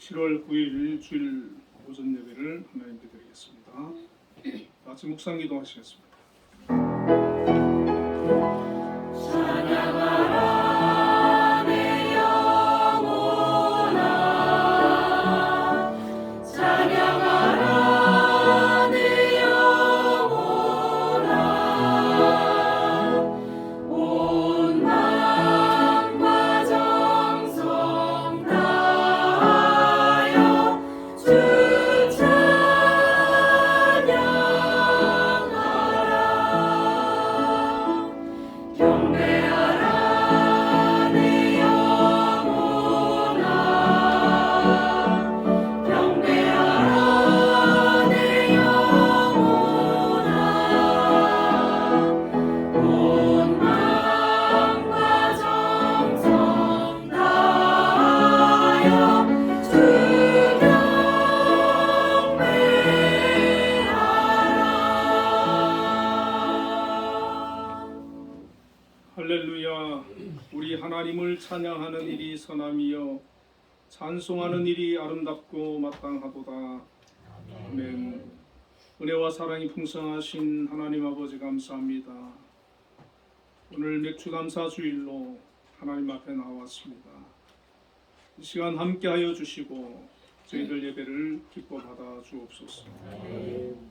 7월 9일 주일 오전 예배를 하나님께 드리겠습니다. 같이 묵상 기도하시겠습니다. 찬양하라 내 영혼아, 찬양하라 내 영혼아, 온 마음과 정성 다하여 주 찬양하라. 경배하라 내 영혼아, 경배하라 내 영혼아, 온 마음과 정성 다하여 주 경배하라. 할렐루야. 우리 하나님을 찬양하는 일이 선함이요 찬송하는 일이 아름답고 마땅하도다. 아멘. 은혜와 사랑이 풍성하신 하나님 아버지 감사합니다. 오늘 맥주감사 주일로 하나님 앞에 나왔습니다. 이 시간 함께하여 주시고 저희들 예배를 기뻐 받아 주옵소서.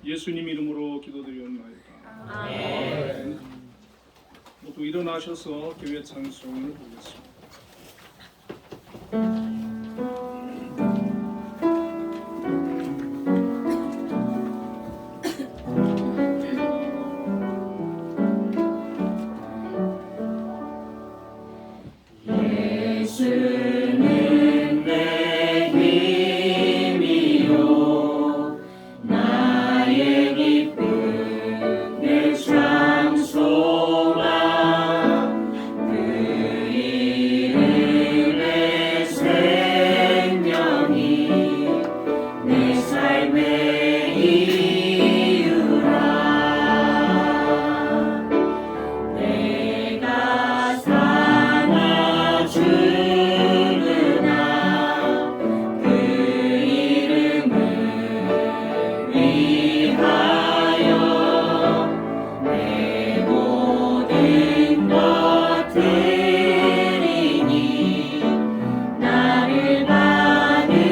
예수님 이름으로 기도드리옵나이다. 아멘. 모두 일어나셔서 교회 찬송을 보겠습니다. 예수는 내 힘이요 나의 기쁨 내 장소만 그 이름의 생명이 내 삶의 이유라. 내가 사나 주느나 그 이름을 위하여 내 모든 것 드리니 나를 받으소서.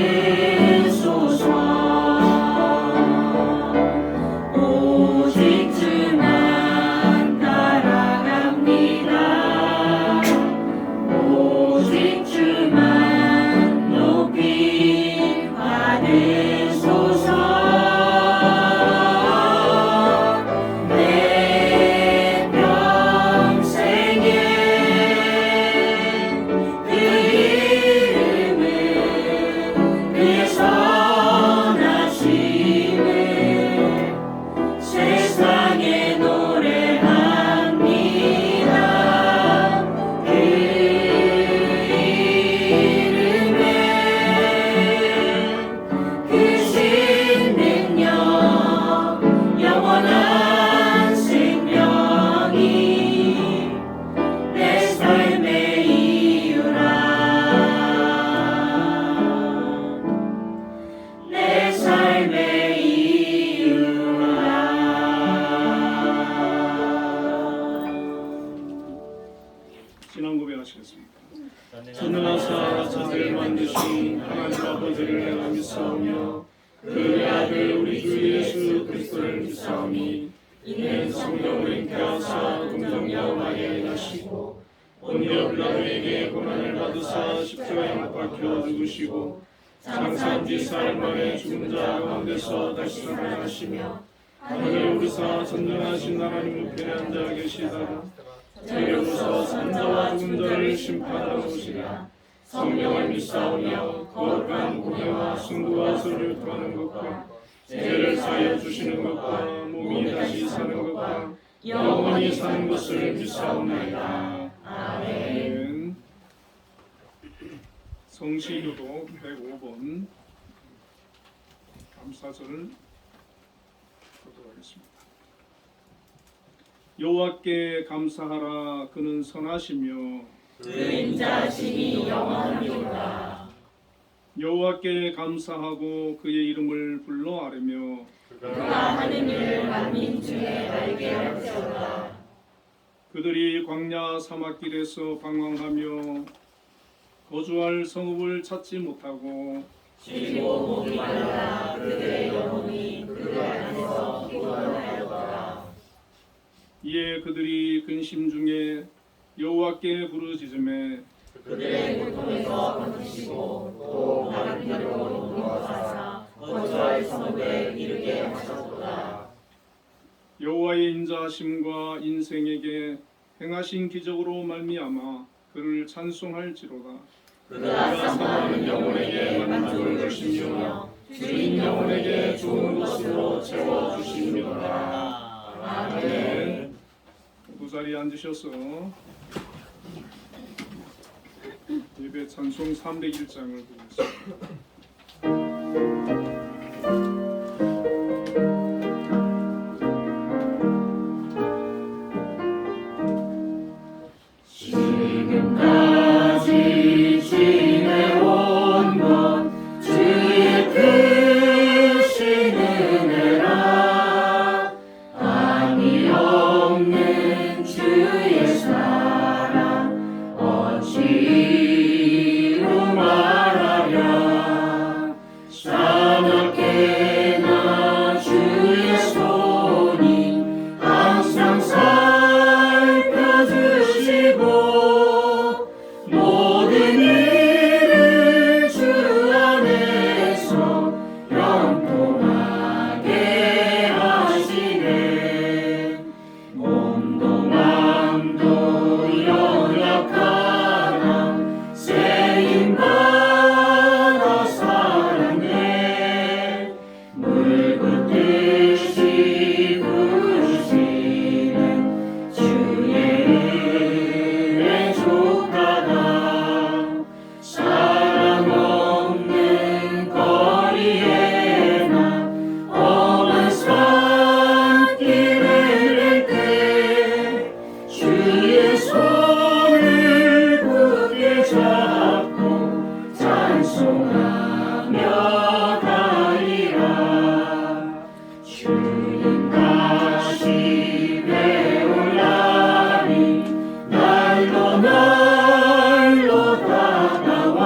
오직 주만 따라갑니다. 오직 주만 높이 받으소서. 내 평생에 그 이름을 그의 선하심을 세상에 노래합니다. 그 이름에 그 신능력 영원한 생명이 내 삶의 이유라. 내 삶의 이유라. 신앙 고백하시겠습니다. 전능하사 자들을 만드신 하나님 아버지를 내가 믿사오며 그의 아들 우리 주 예수 그리스도를 믿사오니 이는 성령을 잉태하사 동정녀 마리아에 나시고 본디오 빌라도에게 고난을 받으사 십자가에 못 박혀 죽으시고 장사한 지 사흘 만에 죽은 자 가운데서 다시 살아나시며 하늘에 오르사 전능하신 하나님 우편에 앉아 계시다가 저희로서 산자와 죽은 자를 심판하러 오시라. 성령을 믿사오며 거룩한 공회와 순교와 소를 통하는 것과 죄를 사하여 주시는 것과 몸이 다시 사는 것과 영원히 사는 것을 믿사옵나이다. 아멘. 성시교독 105번 감사절을 보도록하겠습니다. 여호와께 감사하라. 그는 선하시며 그 인자심이 영원하리로다. 여호와께 감사하고 그의 이름을 불러 아뢰며 그가 하는 일을 만민 중에 알게 할지어다. 그들이 광야 사막길에서 방황하며 거주할 성읍을 찾지 못하고 쉬고 목이 말라 그들의 영혼이 그 안에서 피곤하였더라. 이에 그들이 근심 중에 여호와께 부르짖음에 그들의 고통에서 건지시고 또 다른 데로 옮겨가사 거주할 성읍에 이르게 하셨도다. 여호와의 인자하심과 인생에게 행하신 기적으로 말미암아 그를 찬송할지로다. 그가 사모하는 영혼에게 만족을 주시며 주인 영혼에게 좋은 것으로 채워주시리로다. 아멘. 그 자리에 앉으셔서 예배 찬송 301장을 보겠습니다. 지금까지 지내온 것 주의 크신 은혜라. 한이 없는 주의 사랑 어찌 이루 말하랴. 사납게나 주의 손이 항상 살펴주시고 모든 일을 주 안에서 영통하게 하시네. 몸도 마음도 연약하나 세임받아 살았네. 물 붓듯이 부으시는 주의 은혜 족하다. 사랑 없는 거리에나 험한 산길을 낼 때 주의 손을 굳게 잡고 찬송하며 가리라. 주님 다시 배울라니 날로 날로 다가와.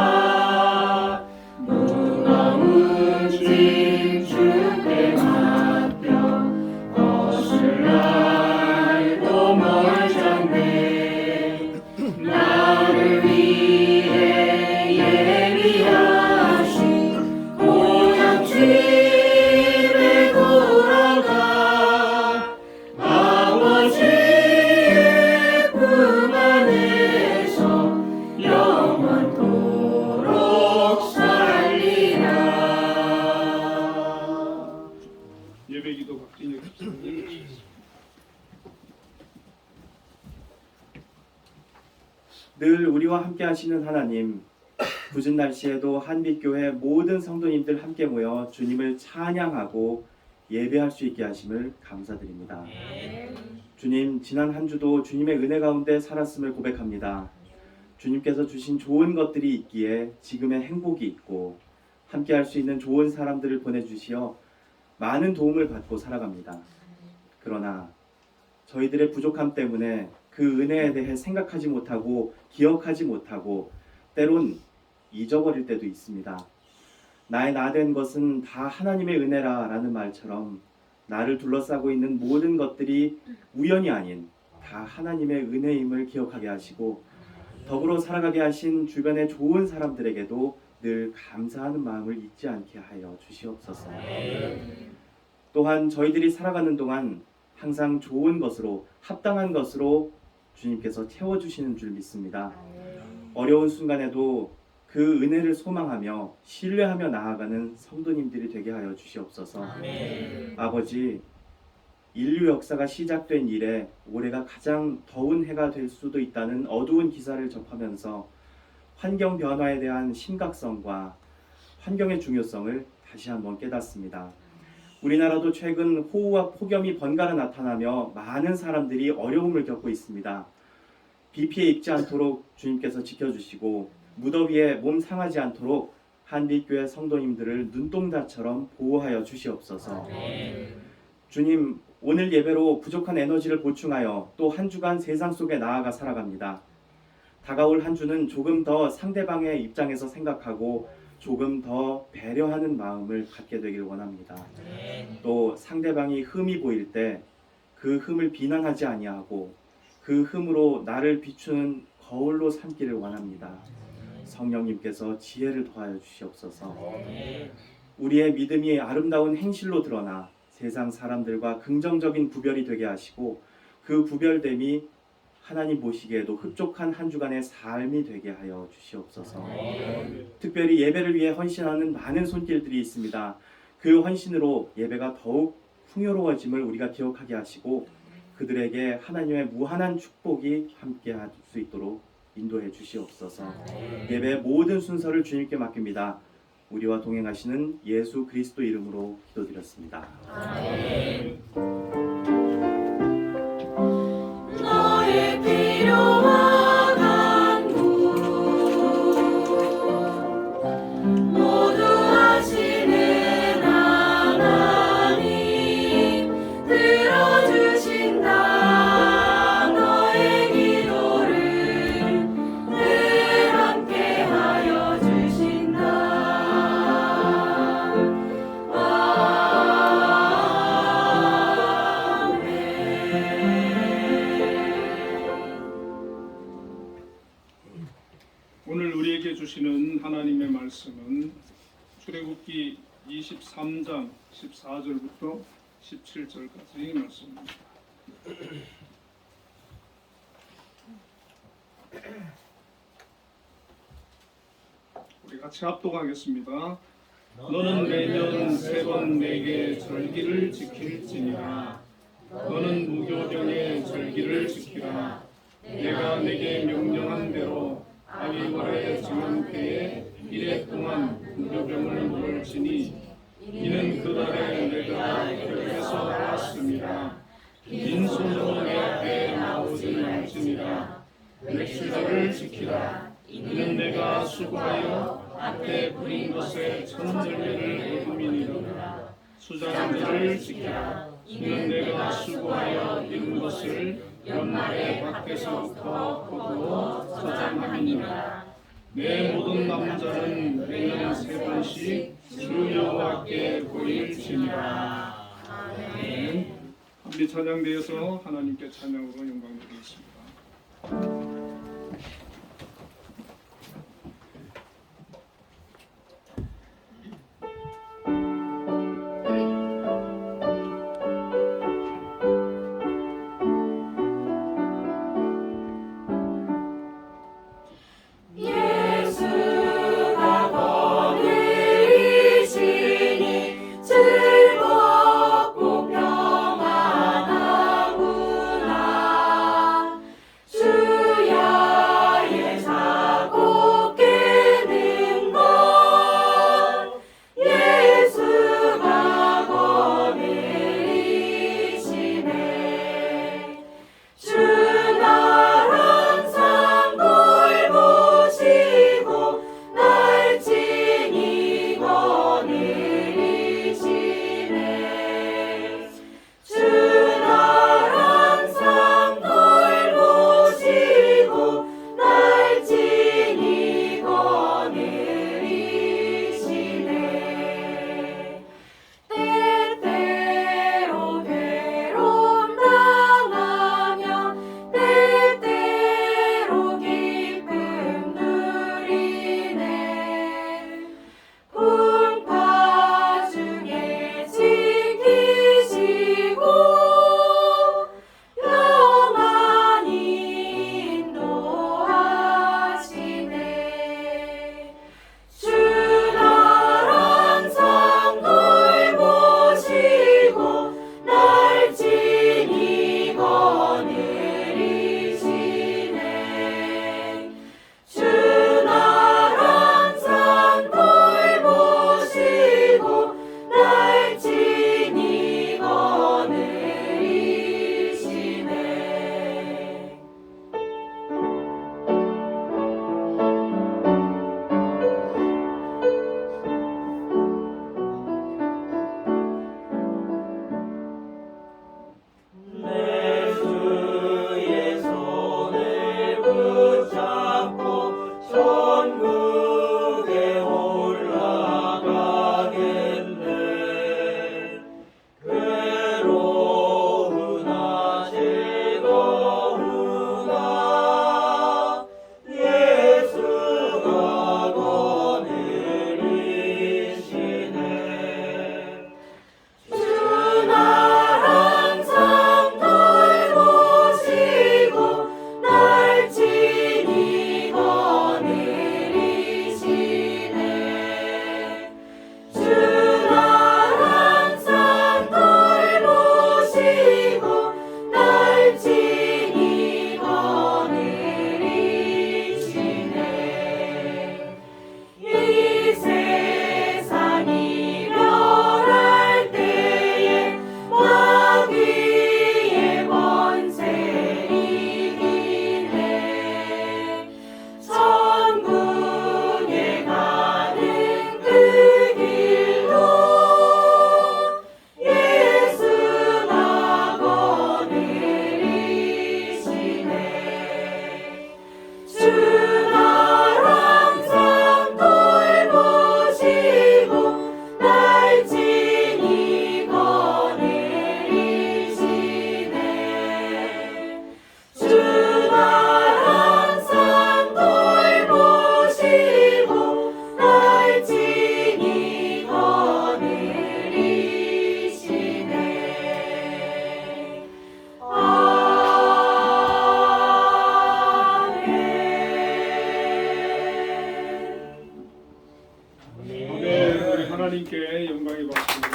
무거운 짐 주께 맡겨 벗을 날도 멀잖네. 나를 위해 예비하신 고향 집에 돌아가 아버지의 품 안에서 영원토록 살리라. 예배기도 박진혁 집사님. 늘 우리와 함께 하시는 하나님, 굳은 날씨에도 한빛교회 모든 성도님들 함께 모여 주님을 찬양하고 예배할 수 있게 하심을 감사드립니다. 주님, 지난 한 주도 주님의 은혜 가운데 살았음을 고백합니다. 주님께서 주신 좋은 것들이 있기에 지금의 행복이 있고 함께 할 수 있는 좋은 사람들을 보내주시어 많은 도움을 받고 살아갑니다. 그러나 저희들의 부족함 때문에 그 은혜에 대해 생각하지 못하고 기억하지 못하고 때론 잊어버릴 때도 있습니다. 나의 나 된 것은 다 하나님의 은혜라 라는 말처럼 나를 둘러싸고 있는 모든 것들이 우연이 아닌 다 하나님의 은혜임을 기억하게 하시고 더불어 살아가게 하신 주변의 좋은 사람들에게도 늘 감사하는 마음을 잊지 않게 하여 주시옵소서. 또한 저희들이 살아가는 동안 항상 좋은 것으로 합당한 것으로 주님께서 채워주시는 줄 믿습니다. 어려운 순간에도 그 은혜를 소망하며 신뢰하며 나아가는 성도님들이 되게 하여 주시옵소서. 아버지, 인류 역사가 시작된 이래 올해가 가장 더운 해가 될 수도 있다는 어두운 기사를 접하면서 환경 변화에 대한 심각성과 환경의 중요성을 다시 한번 깨닫습니다. 우리나라도 최근 호우와 폭염이 번갈아 나타나며 많은 사람들이 어려움을 겪고 있습니다. 비 피해 입지 않도록 주님께서 지켜주시고 무더위에 몸 상하지 않도록 한빛교회 성도님들을 눈동자처럼 보호하여 주시옵소서. 주님, 오늘 예배로 부족한 에너지를 보충하여 또 한 주간 세상 속에 나아가 살아갑니다. 다가올 한 주는 조금 더 상대방의 입장에서 생각하고 조금 더 배려하는 마음을 갖게 되길 원합니다. 또 상대방이 흠이 보일 때 그 흠을 비난하지 아니하고 그 흠으로 나를 비추는 거울로 삼기를 원합니다. 성령님께서 지혜를 더하여 주시옵소서. 우리의 믿음이 아름다운 행실로 드러나 세상 사람들과 긍정적인 구별이 되게 하시고 그 구별됨이 하나님 보시기에도 흡족한 한 주간의 삶이 되게 하여 주시옵소서. 특별히 예배를 위해 헌신하는 많은 손길들이 있습니다. 그 헌신으로 예배가 더욱 풍요로워짐을 우리가 기억하게 하시고 그들에게 하나님의 무한한 축복이 함께 할 수 있도록 인도해 주시옵소서. 예배의 모든 순서를 주님께 맡깁니다. 우리와 동행하시는 예수 그리스도 이름으로 기도드렸습니다. 아멘. 너의 필요와 간구 모두 아시는 하나님 들어주신다. 너의 기도를 늘 함께하여 주신다. 오늘 우리에게 주시는 하나님의 말씀은 출애굽기 23장 14절부터 17절까지 말씀입니다. 우리 같이 합독하겠습니다. 너는 매년 3번 내게 절기를 지킬지니라. 너는 무교병의 절기를 지키라. 내가 내게 명령한 대로 아비월의 정한때에 1해 동안 무교병을 먹을지니 이는 그날에 내가 곁에서 왔습니다. 빈손으로 내 앞에 나오지 말지니라. 맥주절을 지키라. 이는 내가 수고하여 앞에 뿌린 것에 천절매를 얻음이니라. 수장절을 지키라. 이는 내가 수고하여 이룬 것을 연말에 밖에서부터 거두어 저장함이니라. 내 모든 남자는 매년 3번씩 주 여호와께 보일지니라. 아멘. 한비 찬양대에서 하나님께 찬양으로 영광 드리겠습니다. 예수가 거느리시니 즐겁고 평안하구나. 주여 하나님께 영광이 받습니다.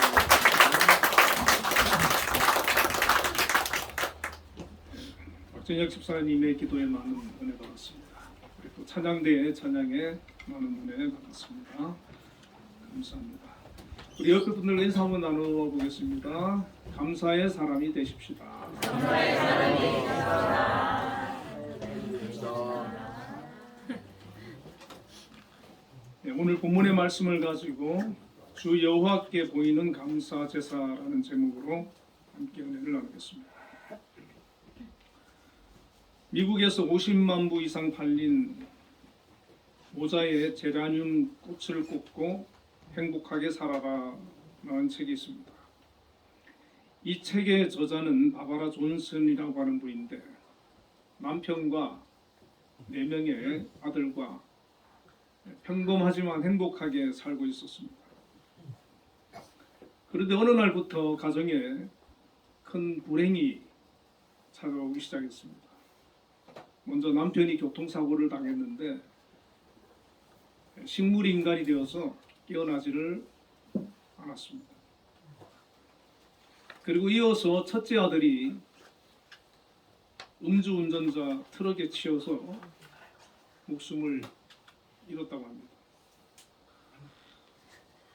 박정혁 집사님의 기도에 많은 은혜 받았습니다. 그리고 찬양대의 찬양에 많은 은혜 받았습니다. 감사합니다. 우리 옆에 분들과 인사 한번 나누어 보겠습니다. 감사의 사람이 되십시다. 감사의 사람이 되십시다. 네, 오늘 본문의 말씀을 가지고 주 여호와께 보이는 감사 제사라는 제목으로 함께 은혜를 나누겠습니다. 미국에서 50만 부 이상 팔린 모자에 제라늄 꽃을 꽂고 행복하게 살아라 라는 책이 있습니다. 이 책의 저자는 바바라 존슨이라고 하는 분인데 남편과 4명의 아들과 평범하지만 행복하게 살고 있었습니다. 그런데 어느 날부터 가정에 큰 불행이 찾아오기 시작했습니다. 먼저 남편이 교통사고를 당했는데 식물인간이 되어서 깨어나지를 않았습니다. 그리고 이어서 첫째 아들이 음주운전자 트럭에 치여서 목숨을 잃었다고 합니다.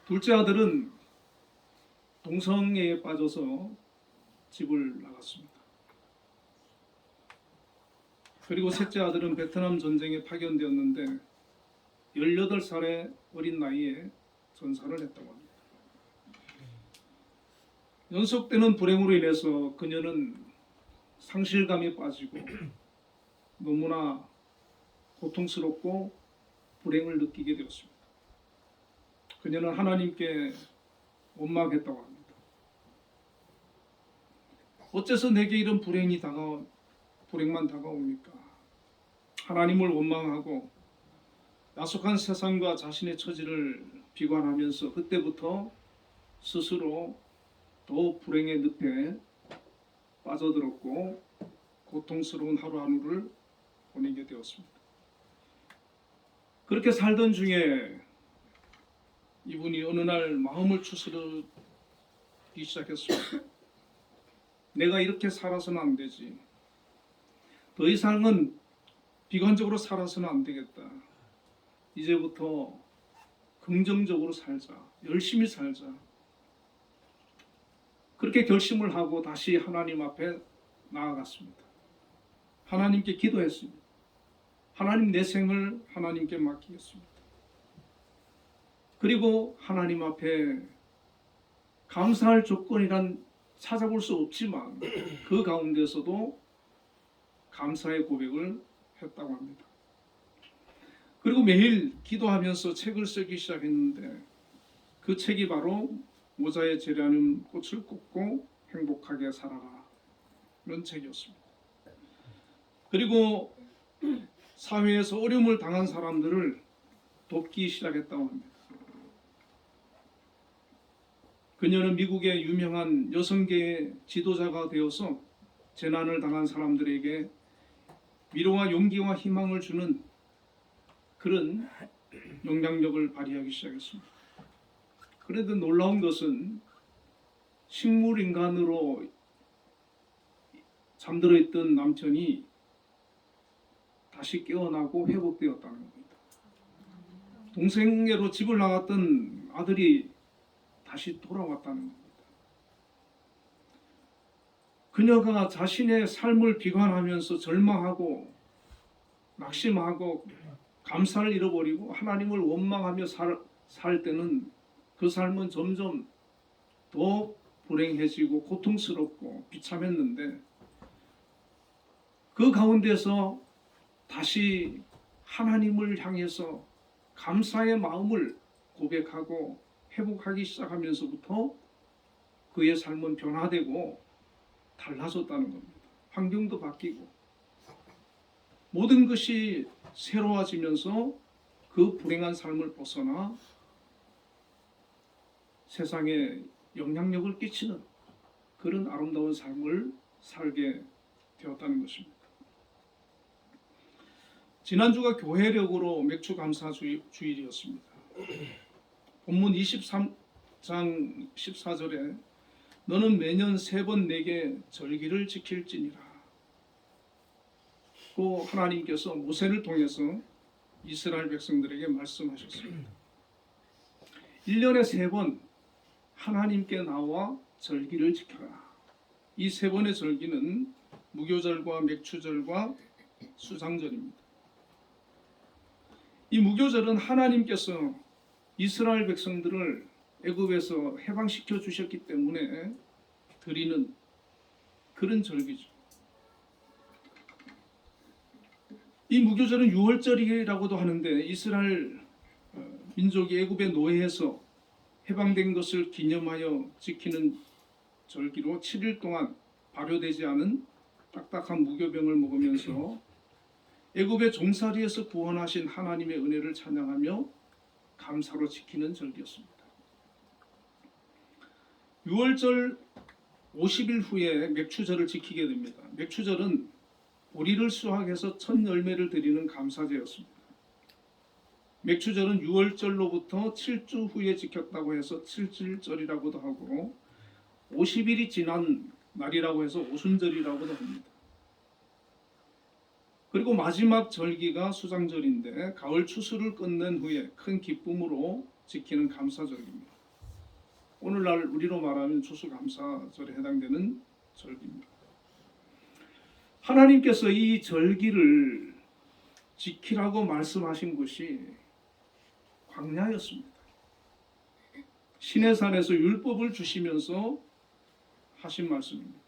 둘째 아들은 동성애에 빠져서 집을 나갔습니다. 그리고 셋째 아들은 베트남 전쟁에 파견되었는데 18살의 어린 나이에 전사를 했다고 합니다. 연속되는 불행으로 인해서 그녀는 상실감에 빠지고 너무나 고통스럽고 불행을 느끼게 되었습니다. 그녀는 하나님께 원망했다고 합니다. 어째서 내게 이런 불행만 다가옵니까? 하나님을 원망하고 야속한 세상과 자신의 처지를 비관하면서 그때부터 스스로 더 불행의 늪에 빠져들었고 고통스러운 하루하루를 보내게 되었습니다. 그렇게 살던 중에 이분이 어느 날 마음을 추스르기 시작했습니다. 내가 이렇게 살아서는 안 되지. 더 이상은 비관적으로 살아서는 안 되겠다. 이제부터 긍정적으로 살자. 열심히 살자. 그렇게 결심을 하고 다시 하나님 앞에 나아갔습니다. 하나님께 기도했습니다. 하나님, 내 생을 하나님께 맡기겠습니다. 그리고 하나님 앞에 감사할 조건이란 찾아볼 수 없지만 그 가운데서도 감사의 고백을 했다고 합니다. 그리고 매일 기도하면서 책을 쓰기 시작했는데 그 책이 바로 모자에 제라늄 꽃을 꽂고 행복하게 살아라 이런 책이었습니다. 그리고 사회에서 어려움을 당한 사람들을 돕기 시작했다고 합니다. 그녀는 미국의 유명한 여성계의 지도자가 되어서 재난을 당한 사람들에게 위로와 용기와 희망을 주는 그런 영향력을 발휘하기 시작했습니다. 그런데 놀라운 것은 식물인간으로 잠들어 있던 남편이 다시 깨어나고 회복되었다는 겁니다. 동성애로 집을 나갔던 아들이 다시 돌아왔다는 겁니다. 그녀가 자신의 삶을 비관하면서 절망하고 낙심하고 감사를 잃어버리고 하나님을 원망하며 살 때는 그 삶은 점점 더 불행해지고 고통스럽고 비참했는데 그 가운데서 다시 하나님을 향해서 감사의 마음을 고백하고 회복하기 시작하면서부터 그의 삶은 변화되고 달라졌다는 겁니다. 환경도 바뀌고 모든 것이 새로워지면서 그 불행한 삶을 벗어나 세상에 영향력을 끼치는 그런 아름다운 삶을 살게 되었다는 것입니다. 지난주가 교회력으로 맥주 감사 주일이었습니다. 본문 장 14절에 너는 매년 3번 내게 절기를 지킬지니라. 그 하나님께서 모세를 통해서 이스라엘 백성들에게 말씀하셨습니다. 1년에 3번 하나님께 나와 절기를 지켜라. 이 3번의 절기는 무교절과 맥추절과 수장절입니다. 이 무교절은 하나님께서 이스라엘 백성들을 애굽에서 해방시켜 주셨기 때문에 드리는 그런 절기죠. 이 무교절은 유월절이라고도 하는데 이스라엘 민족이 애굽의 노예에서 해방된 것을 기념하여 지키는 절기로 7일 동안 발효되지 않은 딱딱한 무교병을 먹으면서 애굽의 종살이에서 구원하신 하나님의 은혜를 찬양하며 감사로 지키는 절기였습니다. 6월절 50일 후에 맥추절을 지키게 됩니다. 맥추절은 보리를 수확해서 첫 열매를 드리는 감사제였습니다. 맥추절은 6월절로부터 7주 후에 지켰다고 해서 7질절이라고도 하고 50일이 지난 날이라고 해서 오순절이라고도 합니다. 그리고 마지막 절기가 수장절인데 가을 추수를 끝낸 후에 큰 기쁨으로 지키는 감사절기입니다. 오늘날 우리로 말하면 추수감사절에 해당되는 절기입니다. 하나님께서 이 절기를 지키라고 말씀하신 것이 광야였습니다. 시내산에서 율법을 주시면서 하신 말씀입니다.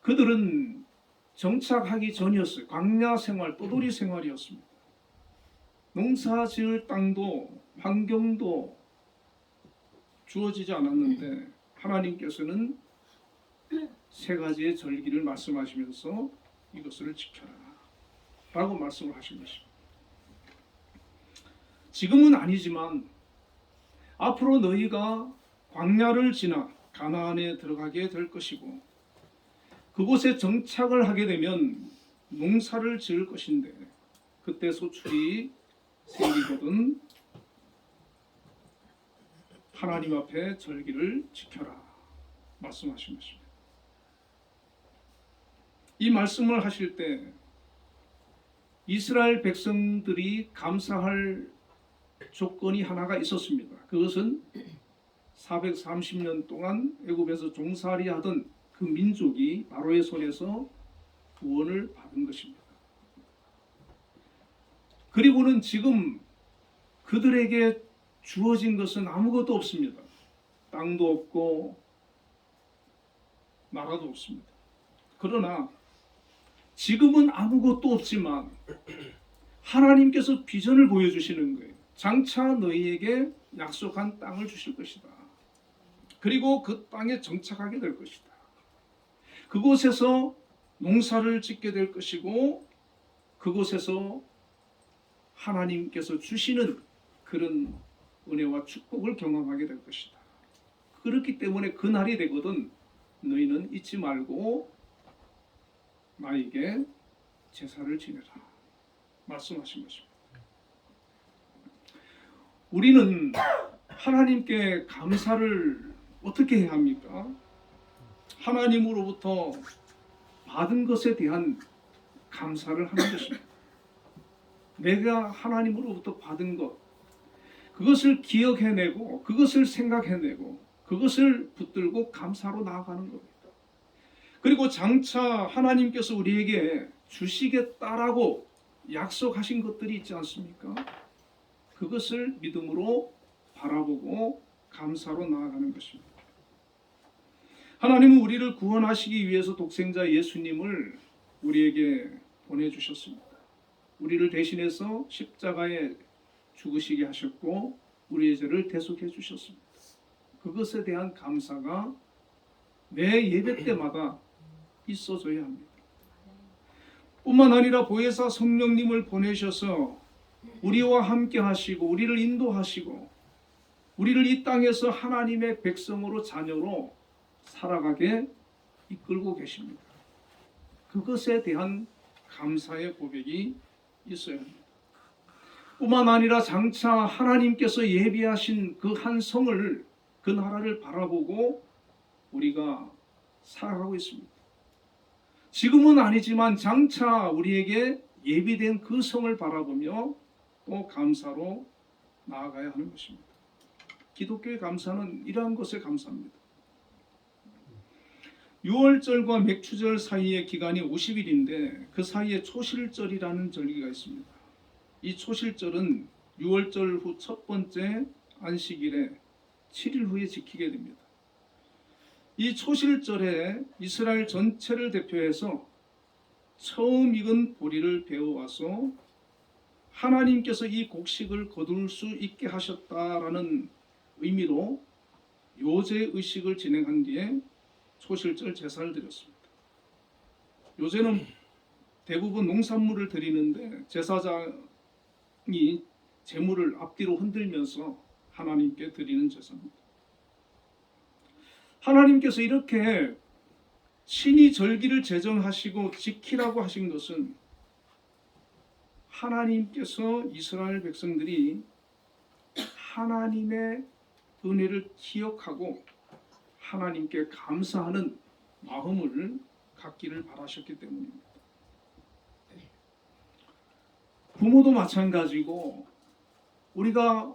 그들은 정착하기 전이었어요. 광야 생활, 떠돌이 생활이었습니다. 농사 지을 땅도 환경도 주어지지 않았는데 하나님께서는 3가지의 절기를 말씀하시면서 이것을 지켜라 라고 말씀을 하신 것입니다. 지금은 아니지만 앞으로 너희가 광야를 지나 가나안에 들어가게 될 것이고 그곳에 정착을 하게 되면 농사를 지을 것인데 그때 소출이 생기거든 하나님 앞에 절기를 지켜라 말씀하신 것입니다. 이 말씀을 하실 때 이스라엘 백성들이 감사할 조건이 하나가 있었습니다. 그것은 430년 동안 애굽에서 종살이하던 그 민족이 바로의 손에서 구원을 받은 것입니다. 그리고는 지금 그들에게 주어진 것은 아무것도 없습니다. 땅도 없고 나라도 없습니다. 그러나 지금은 아무것도 없지만 하나님께서 비전을 보여주시는 거예요. 장차 너희에게 약속한 땅을 주실 것이다. 그리고 그 땅에 정착하게 될 것이다. 그곳에서 농사를 짓게 될 것이고 그곳에서 하나님께서 주시는 그런 은혜와 축복을 경험하게 될 것이다. 그렇기 때문에 그 날이 되거든 너희는 잊지 말고 나에게 제사를 지내라 말씀하신 것입니다. 우리는 하나님께 감사를 어떻게 해야 합니까? 하나님으로부터 받은 것에 대한 감사를 하는 것입니다. 내가 하나님으로부터 받은 것, 그것을 기억해내고 그것을 생각해내고 그것을 붙들고 감사로 나아가는 겁니다. 그리고 장차 하나님께서 우리에게 주시겠다라고 약속하신 것들이 있지 않습니까? 그것을 믿음으로 바라보고 감사로 나아가는 것입니다. 하나님은 우리를 구원하시기 위해서 독생자 예수님을 우리에게 보내주셨습니다. 우리를 대신해서 십자가에 죽으시게 하셨고 우리의 죄를 대속해 주셨습니다. 그것에 대한 감사가 매 예배 때마다 있어져야 합니다. 뿐만 아니라 보혜사 성령님을 보내셔서 우리와 함께 하시고 우리를 인도하시고 우리를 이 땅에서 하나님의 백성으로 자녀로 살아가게 이끌고 계십니다. 그것에 대한 감사의 고백이 있어야 합니다. 뿐만 아니라 장차 하나님께서 예비하신 그 한 성을, 그 나라를 바라보고 우리가 살아가고 있습니다. 지금은 아니지만 장차 우리에게 예비된 그 성을 바라보며 또 감사로 나아가야 하는 것입니다. 기독교의 감사는 이러한 것에 감사합니다. 6월절과 맥추절 사이의 기간이 50일인데 그 사이에 초실절이라는 절기가 있습니다. 이 초실절은 6월절 후 첫 번째 안식일에 7일 후에 지키게 됩니다. 이 초실절에 이스라엘 전체를 대표해서 처음 익은 보리를 베어와서 하나님께서 이 곡식을 거둘 수 있게 하셨다라는 의미로 요제 의식을 진행한 뒤에 초실절 제사를 드렸습니다. 요제는 대부분 농산물을 드리는데 제사장이 제물을 앞뒤로 흔들면서 하나님께 드리는 제사입니다. 하나님께서 이렇게 친히 절기를 제정하시고 지키라고 하신 것은 하나님께서 이스라엘 백성들이 하나님의 은혜를 기억하고 하나님께 감사하는 마음을 갖기를 바라셨기 때문입니다. 부모도 마찬가지고 우리가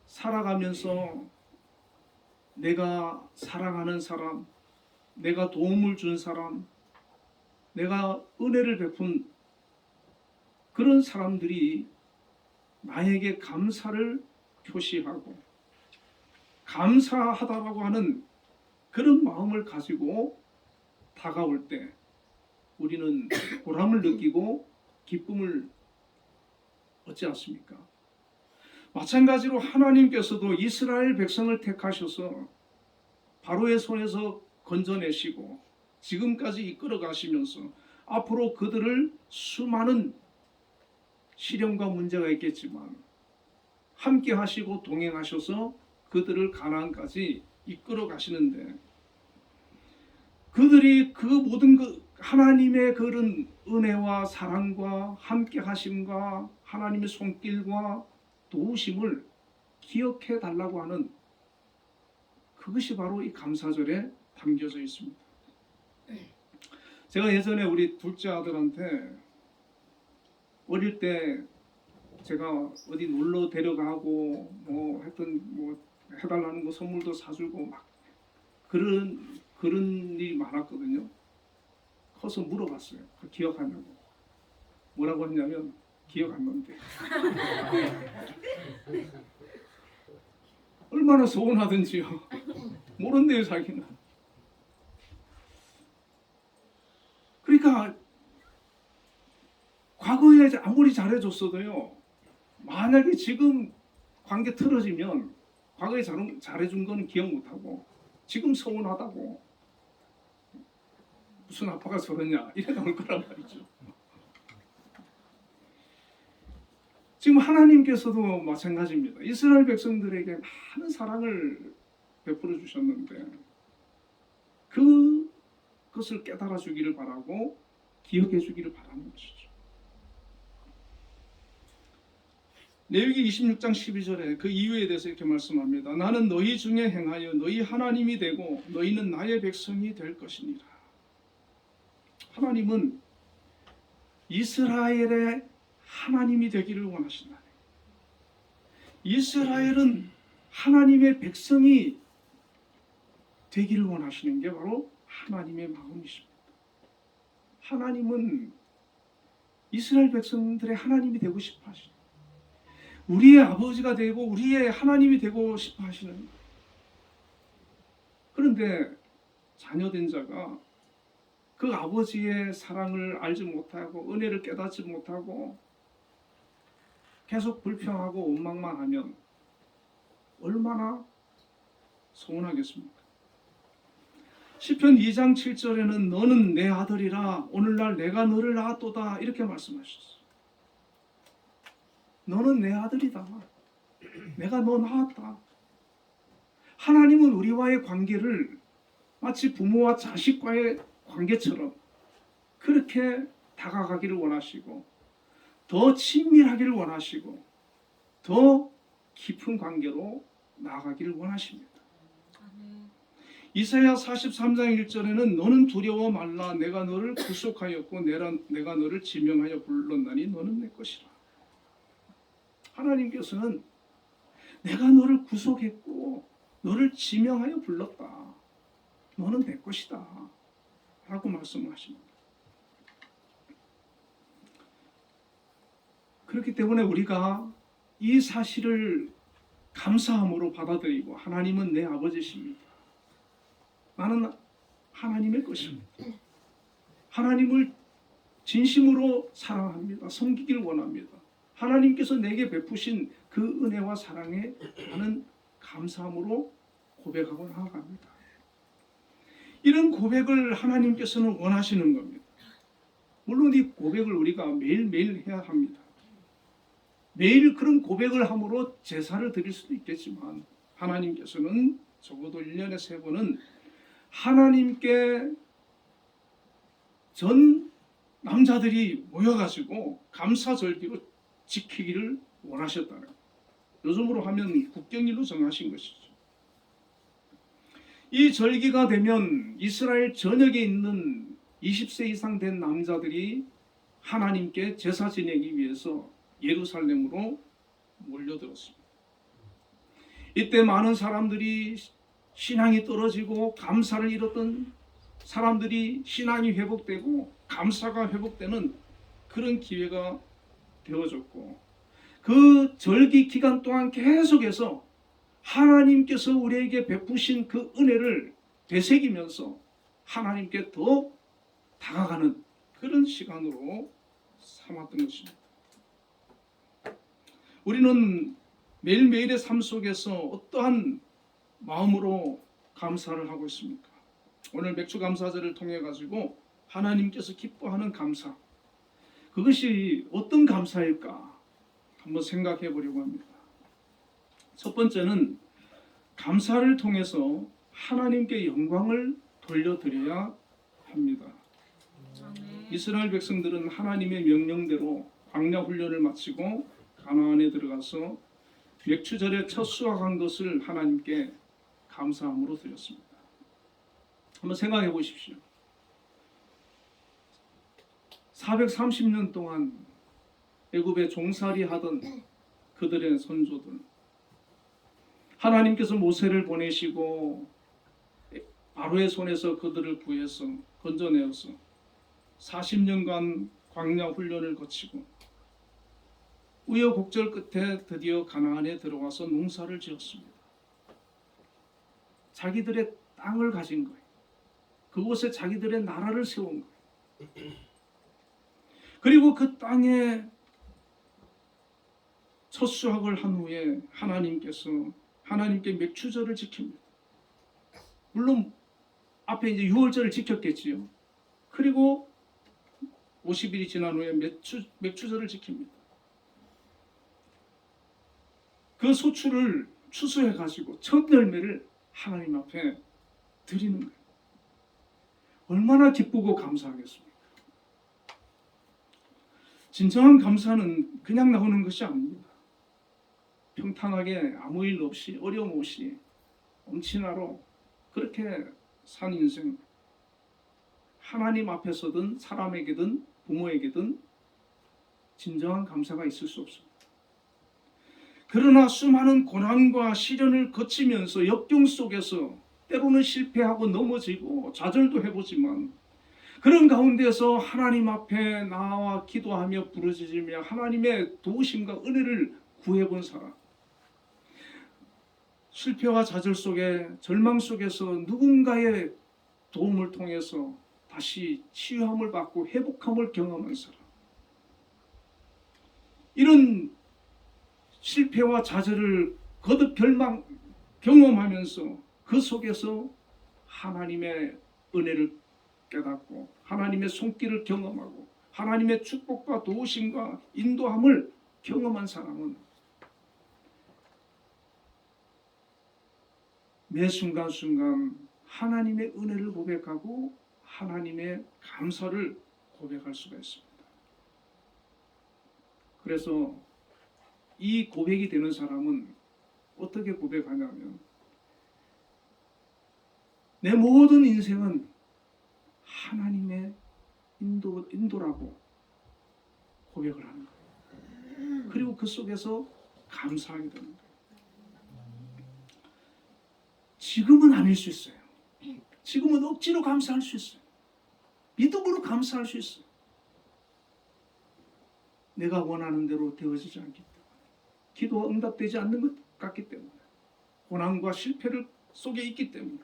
살아가면서 내가 사랑하는 사람, 내가 도움을 준 사람, 내가 은혜를 베푼 그런 사람들이 나에게 감사를 표시하고 감사하다라고 하는 그런 마음을 가지고 다가올 때 우리는 보람을 느끼고 기쁨을 얻지 않습니까? 마찬가지로 하나님께서도 이스라엘 백성을 택하셔서 바로의 손에서 건져내시고 지금까지 이끌어 가시면서 앞으로 그들을 수많은 시련과 문제가 있겠지만 함께 하시고 동행하셔서 그들을 가나안까지 이끌어 가시는데 그들이 그 모든 하나님의 그런 은혜와 사랑과 함께 하심과 하나님의 손길과 도우심을 기억해 달라고 하는 그것이 바로 이 감사절에 담겨져 있습니다. 제가 예전에 우리 둘째 아들한테 어릴 때 제가 어디 놀러 데려가고 뭐 했던 뭐 해달라는 거 선물도 사주고 막 그런 일이 많았거든요. 커서 물어봤어요. 그 기억하냐고. 뭐라고 했냐면 기억 안 난대. 얼마나 서운하든지요. 모른대요 자기는. 그러니까 과거에 아무리 잘해줬어도요. 만약에 지금 관계 틀어지면 과거에 잘해준 거는 기억 못하고 지금 서운하다고 무슨 아빠가 저러냐 이래 나올 거란 말이죠. 지금 하나님께서도 마찬가지입니다. 이스라엘 백성들에게 많은 사랑을 베풀어 주셨는데 그것을 깨달아 주기를 바라고 기억해 주기를 바라는 것이죠. 레위기 26장 12절에 그 이유에 대해서 이렇게 말씀합니다. 나는 너희 중에 행하여 너희 하나님이 되고 너희는 나의 백성이 될 것이니라. 하나님은 이스라엘의 하나님이 되기를 원하신다. 이스라엘은 하나님의 백성이 되기를 원하시는 게 바로 하나님의 마음이십니다. 하나님은 이스라엘 백성들의 하나님이 되고 싶어 하시는, 우리의 아버지가 되고 우리의 하나님이 되고 싶어 하시는. 그런데 자녀된 자가 그 아버지의 사랑을 알지 못하고 은혜를 깨닫지 못하고 계속 불평하고 원망만 하면 얼마나 서운하겠습니까? 시편 2장 7절에는 너는 내 아들이라 오늘날 내가 너를 낳았도다 이렇게 말씀하셨어요. 너는 내 아들이다. 내가 너 낳았다. 하나님은 우리와의 관계를 마치 부모와 자식과의 관계처럼 그렇게 다가가기를 원하시고 더 친밀하기를 원하시고 더 깊은 관계로 나아가기를 원하십니다. 이사야 43장 1절에는 너는 두려워 말라 내가 너를 구속하였고 내가 너를 지명하여 불렀나니 너는 내 것이라. 하나님께서는 내가 너를 구속했고 너를 지명하여 불렀다. 너는 내 것이다. 라고 말씀하십니다. 그렇기 때문에 우리가 이 사실을 감사함으로 받아들이고 하나님은 내 아버지십니다. 나는 하나님의 것입니다. 하나님을 진심으로 사랑합니다. 섬기길 원합니다. 하나님께서 내게 베푸신 그 은혜와 사랑에 나는 감사함으로 고백하고 나아갑니다. 이런 고백을 하나님께서는 원하시는 겁니다. 물론 이 고백을 우리가 매일매일 해야 합니다. 매일 그런 고백을 함으로 제사를 드릴 수도 있겠지만 하나님께서는 적어도 1년에 3번은 하나님께 전 남자들이 모여가지고 감사절기로 지키기를 원하셨다는 거예요. 요즘으로 하면 국경일로 정하신 것이죠. 이 절기가 되면 이스라엘 전역에 있는 20세 이상 된 남자들이 하나님께 제사 지내기 위해서 예루살렘으로 몰려들었습니다. 이때 많은 사람들이 신앙이 떨어지고 감사를 잃었던 사람들이 신앙이 회복되고 감사가 회복되는 그런 기회가 되어졌고 그 절기 기간 동안 계속해서 하나님께서 우리에게 베푸신 그 은혜를 되새기면서 하나님께 더 다가가는 그런 시간으로 삼았던 것입니다. 우리는 매일매일의 삶 속에서 어떠한 마음으로 감사를 하고 있습니까? 오늘 맥주 감사절을 통해 가지고 하나님께서 기뻐하는 감사, 그것이 어떤 감사일까 한번 생각해 보려고 합니다. 첫 번째는 감사를 통해서 하나님께 영광을 돌려드려야 합니다. 이스라엘 백성들은 하나님의 명령대로 광야 훈련을 마치고 가나안에 들어가서 맥추절에 첫 수확한 것을 하나님께 감사함으로 드렸습니다. 한번 생각해 보십시오. 430년 동안 애굽에 종살이 하던 그들의 선조들, 하나님께서 모세를 보내시고 바로의 손에서 그들을 구해서 건져내어서 40년간 광야 훈련을 거치고 우여곡절 끝에 드디어 가나안에 들어와서 농사를 지었습니다. 자기들의 땅을 가진 거예요. 그곳에 자기들의 나라를 세운 거예요. 그리고 그 땅에 첫 수확을 한 후에 하나님께 맥추절을 지킵니다. 물론 앞에 이제 6월절을 지켰겠지요. 그리고 50일이 지난 후에 맥추절을 지킵니다. 그 소출을 추수해 가지고 첫 열매를 하나님 앞에 드리는 거예요. 얼마나 기쁘고 감사하겠습니까? 진정한 감사는 그냥 나오는 것이 아닙니다. 평탄하게 아무 일 없이 어려움 없이 엄친아로 그렇게 산 인생, 하나님 앞에서든 사람에게든 부모에게든 진정한 감사가 있을 수 없습니다. 그러나 수많은 고난과 시련을 거치면서 역경 속에서 때로는 실패하고 넘어지고 좌절도 해보지만 그런 가운데서 하나님 앞에 나와 기도하며 부르짖으며 하나님의 도우심과 은혜를 구해본 사람, 실패와 좌절 속에 절망 속에서 누군가의 도움을 통해서 다시 치유함을 받고 회복함을 경험한 사람, 이런 실패와 좌절을 거듭 경험하면서 그 속에서 하나님의 은혜를 깨닫고 하나님의 손길을 경험하고 하나님의 축복과 도우심과 인도함을 경험한 사람은 매 순간순간 하나님의 은혜를 고백하고 하나님의 감사를 고백할 수가 있습니다. 그래서 이 고백이 되는 사람은 어떻게 고백하냐면 내 모든 인생은 하나님의 인도라고 고백을 하는 거예요. 그리고 그 속에서 감사하게 되는 거예요. 지금은 아닐 수 있어요. 지금은 억지로 감사할 수 있어요. 믿음으로 감사할 수 있어요. 내가 원하는 대로 되어지지 않기 때문에, 기도가 응답되지 않는 것 같기 때문에, 고난과 실패를 속에 있기 때문에.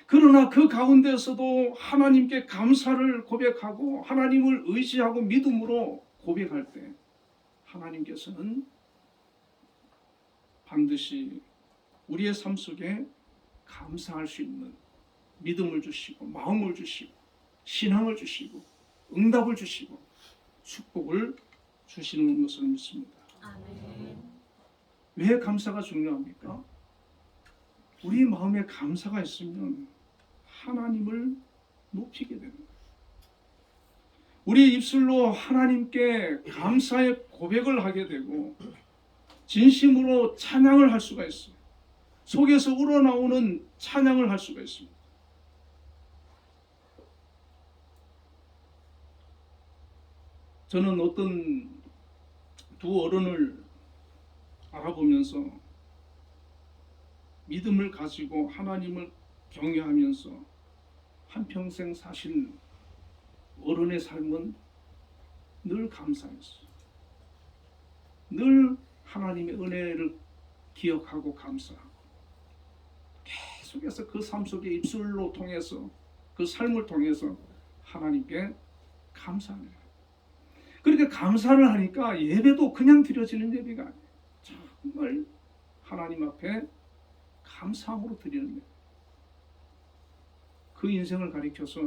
그러나 그 가운데서도 하나님께 감사를 고백하고 하나님을 의지하고 믿음으로 고백할 때 하나님께서는 반드시 우리의 삶 속에 감사할 수 있는 믿음을 주시고 마음을 주시고 신앙을 주시고 응답을 주시고 축복을 주시는 것을 믿습니다. 아멘. 왜 감사가 중요합니까? 우리 마음에 감사가 있으면 하나님을 높이게 되는 거예요. 우리 입술로 하나님께 감사의 고백을 하게 되고 진심으로 찬양을 할 수가 있어요. 속에서 우러나오는 찬양을 할 수가 있습니다. 저는 어떤 두 어른을 알아보면서 믿음을 가지고 하나님을 경외하면서 한평생 사신 어른의 삶은 늘 감사했어요. 늘 하나님의 은혜를 기억하고 감사하고 계속해서 그 삶 속에 입술로 통해서 그 삶을 통해서 하나님께 감사하는 거예요. 그렇게 감사를 하니까 예배도 그냥 드려지는 예배가 아니에요. 정말 하나님 앞에 감사함으로 드리는 예배. 그 인생을 가리켜서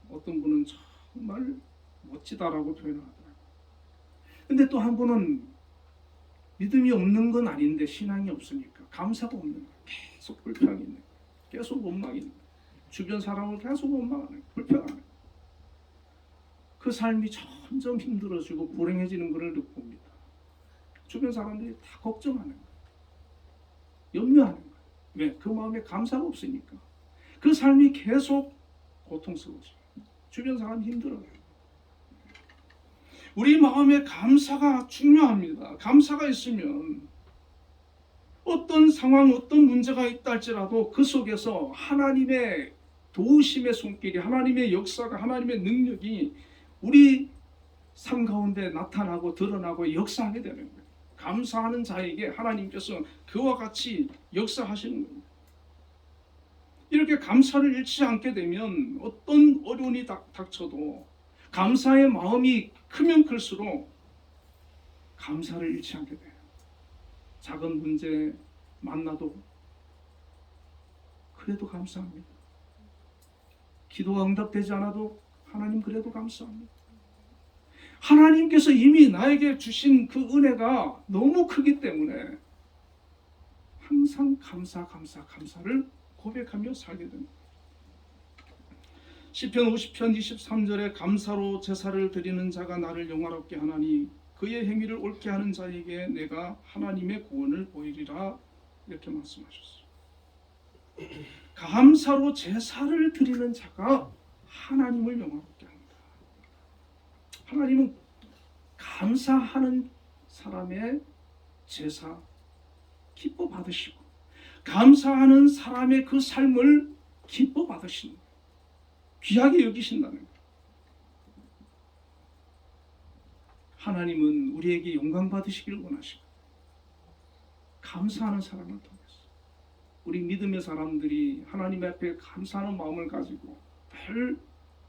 어떤 분은 정말 멋지다라고 표현하더라고요. 근데 또 한 분은 믿음이 없는 건 아닌데 신앙이 없으니까 감사가 없는 거예요. 계속 불평이 있는 거예요. 계속 원망이 있는 거예요. 주변 사람을 계속 원망하는 거예요. 불평하는 거예요. 그 삶이 점점 힘들어지고 불행해지는 것을 봅니다. 주변 사람들이 다 걱정하는 거예요. 염려하는 거예요. 왜? 그 마음에 감사가 없으니까. 그 삶이 계속 고통스러워져요. 주변 사람이 힘들어요. 우리 마음에 감사가 중요합니다. 감사가 있으면 어떤 상황, 어떤 문제가 있다 할지라도 그 속에서 하나님의 도우심의 손길이, 하나님의 역사가, 하나님의 능력이 우리 삶 가운데 나타나고 드러나고 역사하게 되는 거예요. 감사하는 자에게 하나님께서 그와 같이 역사하시는 겁니다. 이렇게 감사를 잃지 않게 되면 어떤 어려움이 닥쳐도 감사의 마음이 크면 클수록 감사를 잃지 않게 돼요. 작은 문제 만나도 그래도 감사합니다. 기도가 응답되지 않아도 하나님 그래도 감사합니다. 하나님께서 이미 나에게 주신 그 은혜가 너무 크기 때문에 항상 감사를 고백하며 살게 됩니다. 시편 50편 23절에 감사로 제사를 드리는 자가 나를 영화롭게 하나니 그의 행위를 옳게 하는 자에게 내가 하나님의 구원을 보이리라, 이렇게 말씀하셨어요. 감사로 제사를 드리는 자가 하나님을 영화롭게 합니다. 하나님은 감사하는 사람의 제사 기뻐 받으시고 감사하는 사람의 그 삶을 기뻐 받으시는 거예요. 귀하게 여기신다는 거예요. 하나님은 우리에게 영광 받으시기를 원하시고 감사하는 사람을 통해서 우리 믿음의 사람들이 하나님 앞에 감사하는 마음을 가지고 늘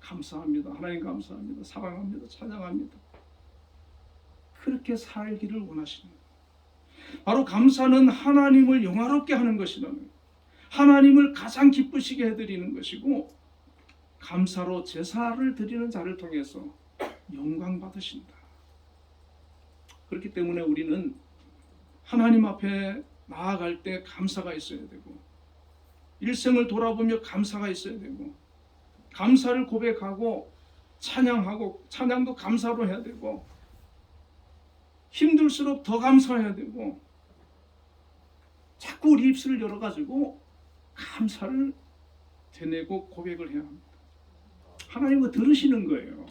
감사합니다, 하나님 감사합니다, 사랑합니다, 찬양합니다, 그렇게 살기를 원하시는 거예요. 바로 감사는 하나님을 영화롭게 하는 것이라는, 하나님을 가장 기쁘시게 해드리는 것이고 감사로 제사를 드리는 자를 통해서 영광 받으신다. 그렇기 때문에 우리는 하나님 앞에 나아갈 때 감사가 있어야 되고 일생을 돌아보며 감사가 있어야 되고 감사를 고백하고 찬양하고 찬양도 감사로 해야 되고 힘들수록 더 감사해야 되고 자꾸 우리 입술을 열어가지고 감사를 되뇌고 고백을 해야 합니다. 하나님은 들으시는 거예요.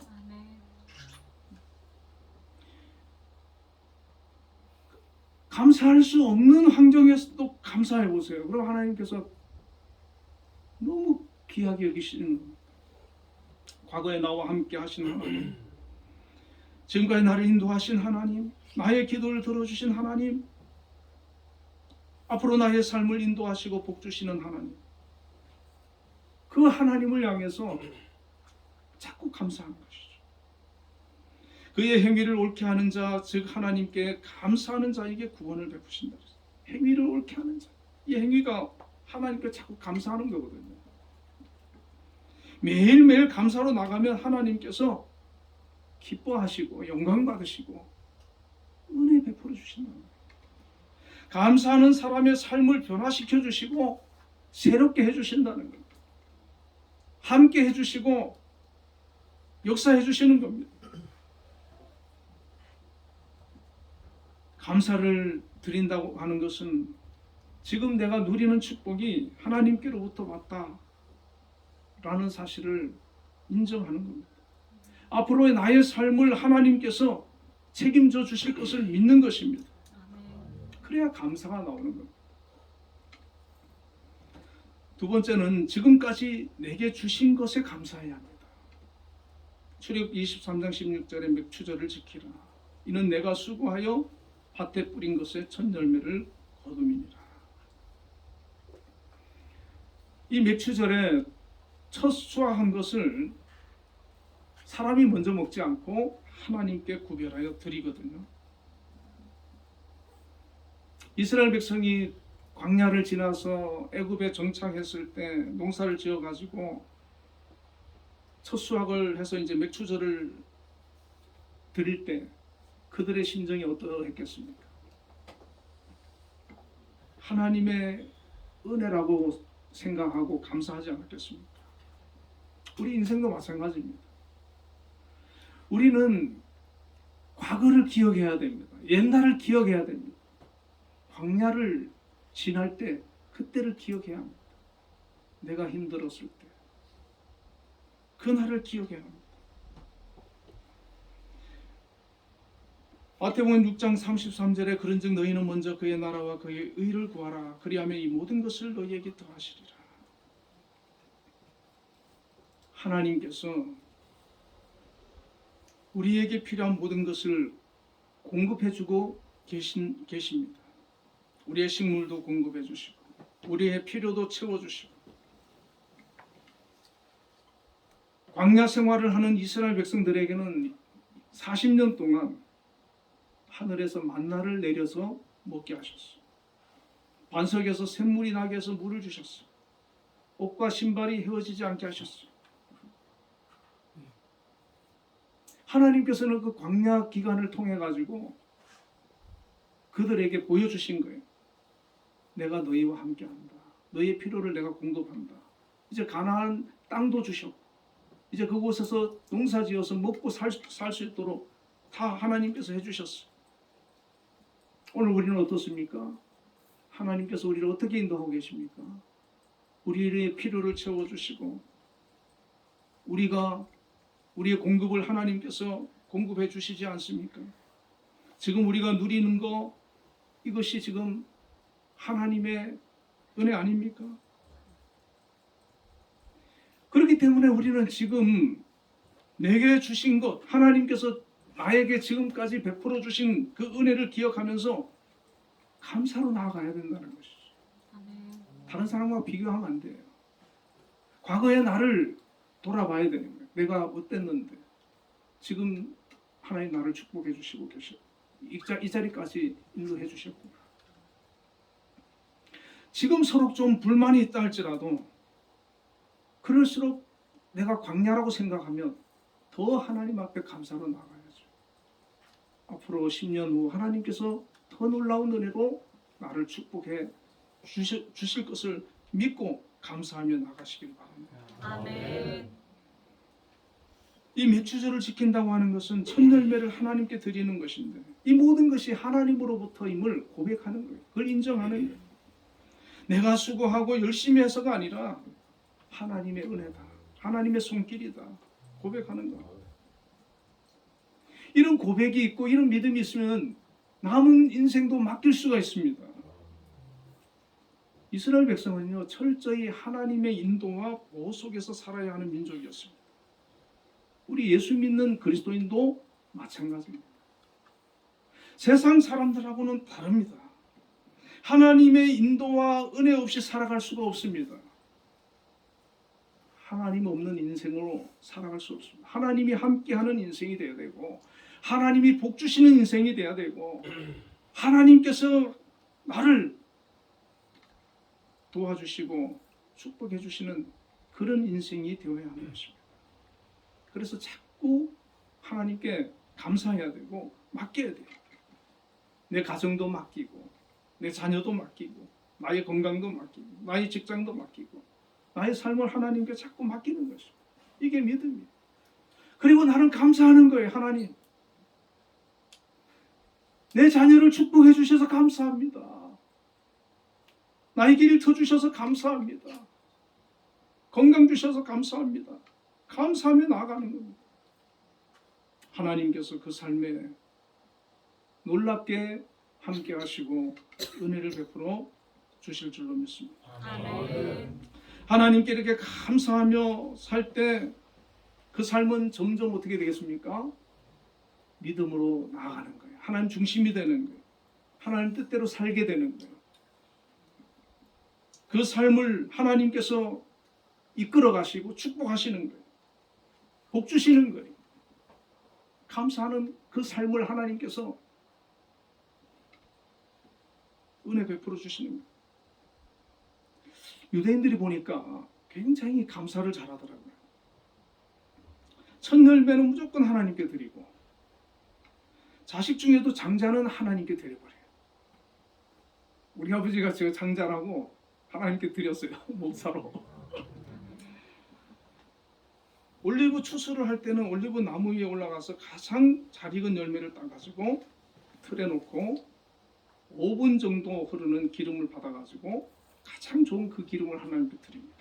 감사할 수 없는 환경에서도 감사해 보세요. 그럼 하나님께서 너무 귀하게 여기시는 겁니다. 과거에 나와 함께 하신 하나님, 지금까지 나를 인도하신 하나님, 나의 기도를 들어주신 하나님, 앞으로 나의 삶을 인도하시고 복주시는 하나님, 그 하나님을 향해서 자꾸 감사하는 것이죠. 그의 행위를 옳게 하는 자, 즉 하나님께 감사하는 자에게 구원을 베푸신다. 행위를 옳게 하는 자, 이 행위가 하나님께 자꾸 감사하는 거거든요. 매일매일 감사로 나가면 하나님께서 기뻐하시고 영광 받으시고 은혜 베풀어 주신다는 거예요. 감사하는 사람의 삶을 변화시켜 주시고 새롭게 해주신다는 겁니다. 함께 해주시고 역사해 주시는 겁니다. 감사를 드린다고 하는 것은 지금 내가 누리는 축복이 하나님께로부터 왔다라는 사실을 인정하는 겁니다. 앞으로의 나의 삶을 하나님께서 책임져 주실 것을 믿는 것입니다. 그래야 감사가 나오는 겁니다. 두 번째는 지금까지 내게 주신 것에 감사해야 합니다. 출애굽 23장 16절에 맥추절을 지키라. 이는 내가 수고하여 밭에 뿌린 것에 첫 열매를 거둠이니라. 이 맥추절에 첫 수확한 것을 사람이 먼저 먹지 않고 하나님께 구별하여 드리거든요. 이스라엘 백성이 광야를 지나서 애굽에 정착했을 때 농사를 지어 가지고 첫 수확을 해서 이제 맥추절을 드릴 때 그들의 심정이 어떠했겠습니까? 하나님의 은혜라고 생각하고 감사하지 않았겠습니까? 우리 인생도 마찬가지입니다. 우리는 과거를 기억해야 됩니다. 옛날을 기억해야 됩니다. 광야를 지날 때 그때를 기억해야 합니다. 내가 힘들었을 때 그날을 기억해야 합니다. 마태복음 6장 33절에 그런즉 너희는 먼저 그의 나라와 그의 의를 구하라. 그리하면 이 모든 것을 너희에게 더하시리라. 하나님께서 우리에게 필요한 모든 것을 공급해주고 계십니다. 우리의 식물도 공급해주시고 우리의 필요도 채워주시고 광야 생활을 하는 이스라엘 백성들에게는 40년 동안 하늘에서 만나를 내려서 먹게 하셨어요. 반석에서 샘물이 나게 해서 물을 주셨어요. 옷과 신발이 헤어지지 않게 하셨어요. 하나님께서는 그 광야 기간을 통해 가지고 그들에게 보여주신 거예요. 내가 너희와 함께한다. 너희의 필요를 내가 공급한다. 이제 가나안 땅도 주셨고 이제 그곳에서 농사지어서 먹고 살 수 있도록 다 하나님께서 해주셨어요. 오늘 우리는 어떻습니까? 하나님께서 우리를 어떻게 인도하고 계십니까? 우리의 필요를 채워주시고 우리의 공급을 하나님께서 공급해 주시지 않습니까? 지금 우리가 누리는 거 이것이 지금 하나님의 은혜 아닙니까? 그렇기 때문에 우리는 지금 내게 주신 것, 하나님께서 나에게 지금까지 베풀어 주신 그 은혜를 기억하면서 감사로 나아가야 된다는 것이죠. 다른 사람과 비교하면 안 돼요. 과거의 나를 돌아봐야 되는 거예요. 내가 어땠는데 지금 하나님 나를 축복해 주시고 계셔. 이 자리까지 인도해 주셨구나. 지금 서로 좀 불만이 있다 할지라도 그럴수록 내가 광야라고 생각하면 더 하나님 앞에 감사로 나가야죠. 앞으로 10년 후 하나님께서 더 놀라운 은혜로 나를 축복해 주실 것을 믿고 감사하며 나가시길 바랍니다. 아멘. 이 매추절을 지킨다고 하는 것은 첫 열매를 하나님께 드리는 것인데 이 모든 것이 하나님으로부터임을 고백하는 거예요. 그걸 인정하는 거예요. 내가 수고하고 열심히 해서가 아니라 하나님의 은혜다. 하나님의 손길이다. 고백하는 거예요. 이런 고백이 있고 이런 믿음이 있으면 남은 인생도 맡길 수가 있습니다. 이스라엘 백성은요, 철저히 하나님의 인도와 보호 속에서 살아야 하는 민족이었습니다. 우리 예수 믿는 그리스도인도 마찬가지입니다. 세상 사람들하고는 다릅니다. 하나님의 인도와 은혜 없이 살아갈 수가 없습니다. 하나님 없는 인생으로 살아갈 수 없습니다. 하나님이 함께하는 인생이 되어야 되고 하나님이 복 주시는 인생이 되어야 되고 하나님께서 나를 도와주시고 축복해 주시는 그런 인생이 되어야 하는 것입니다. 그래서 자꾸 하나님께 감사해야 되고 맡겨야 돼요. 내 가정도 맡기고 내 자녀도 맡기고 나의 건강도 맡기고 나의 직장도 맡기고 나의 삶을 하나님께 자꾸 맡기는 것입니다. 이게 믿음이에요. 그리고 나는 감사하는 거예요. 하나님, 내 자녀를 축복해 주셔서 감사합니다. 나의 길을 터주셔서 감사합니다. 건강 주셔서 감사합니다. 감사하며 나아가는 겁니다. 하나님께서 그 삶에 놀랍게 함께 하시고 은혜를 베풀어 주실 줄로 믿습니다. 아멘. 하나님께 이렇게 감사하며 살 때 그 삶은 점점 어떻게 되겠습니까? 믿음으로 나아가는 거예요. 하나님 중심이 되는 거예요. 하나님 뜻대로 살게 되는 거예요. 그 삶을 하나님께서 이끌어 가시고 축복하시는 거예요. 복 주시는 거예요. 감사하는 그 삶을 하나님께서 은혜 베풀어 주시는 거예요. 유대인들이 보니까 굉장히 감사를 잘하더라고요. 첫 열매는 무조건 하나님께 드리고 자식 중에도 장자는 하나님께 드려버려요. 우리 아버지가 제가 장자라고 하나님께 드렸어요. 목사로. 올리브 추수를 할 때는 올리브 나무 위에 올라가서 가장 잘 익은 열매를 따가지고 틀에 놓고 5분 정도 흐르는 기름을 받아가지고 가장 좋은 그 기름을 하나님께 드립니다.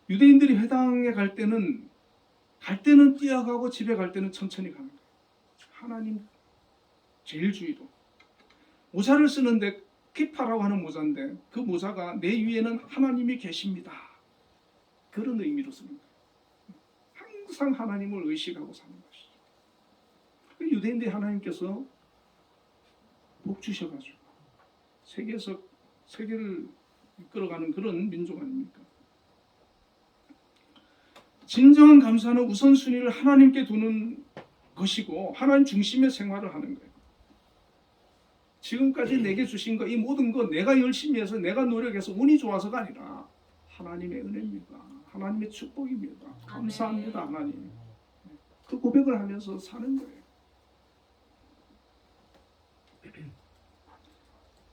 유대인들이 회당에 갈 때는 뛰어가고 집에 갈 때는 천천히 가는 거예요. 하나님 제일 주의로. 모자를 쓰는데 키파라고 하는 모자인데 그 모자가 내 위에는 하나님이 계십니다. 그런 의미로 쓰는 거예요. 항상 하나님을 의식하고 사는 것이죠. 유대인들이 하나님께서 복 주셔가지고 세계를 이끌어가는 그런 민족 아닙니까? 진정한 감사는 우선순위를 하나님께 두는 것이고 하나님 중심의 생활을 하는 거예요. 지금까지 내게 주신 거, 이 모든 거 내가 열심히 해서 내가 노력해서 운이 좋아서가 아니라 하나님의 은혜입니다. 하나님의 축복입니다. 감사합니다. 하나님. 그 고백을 하면서 사는 거예요.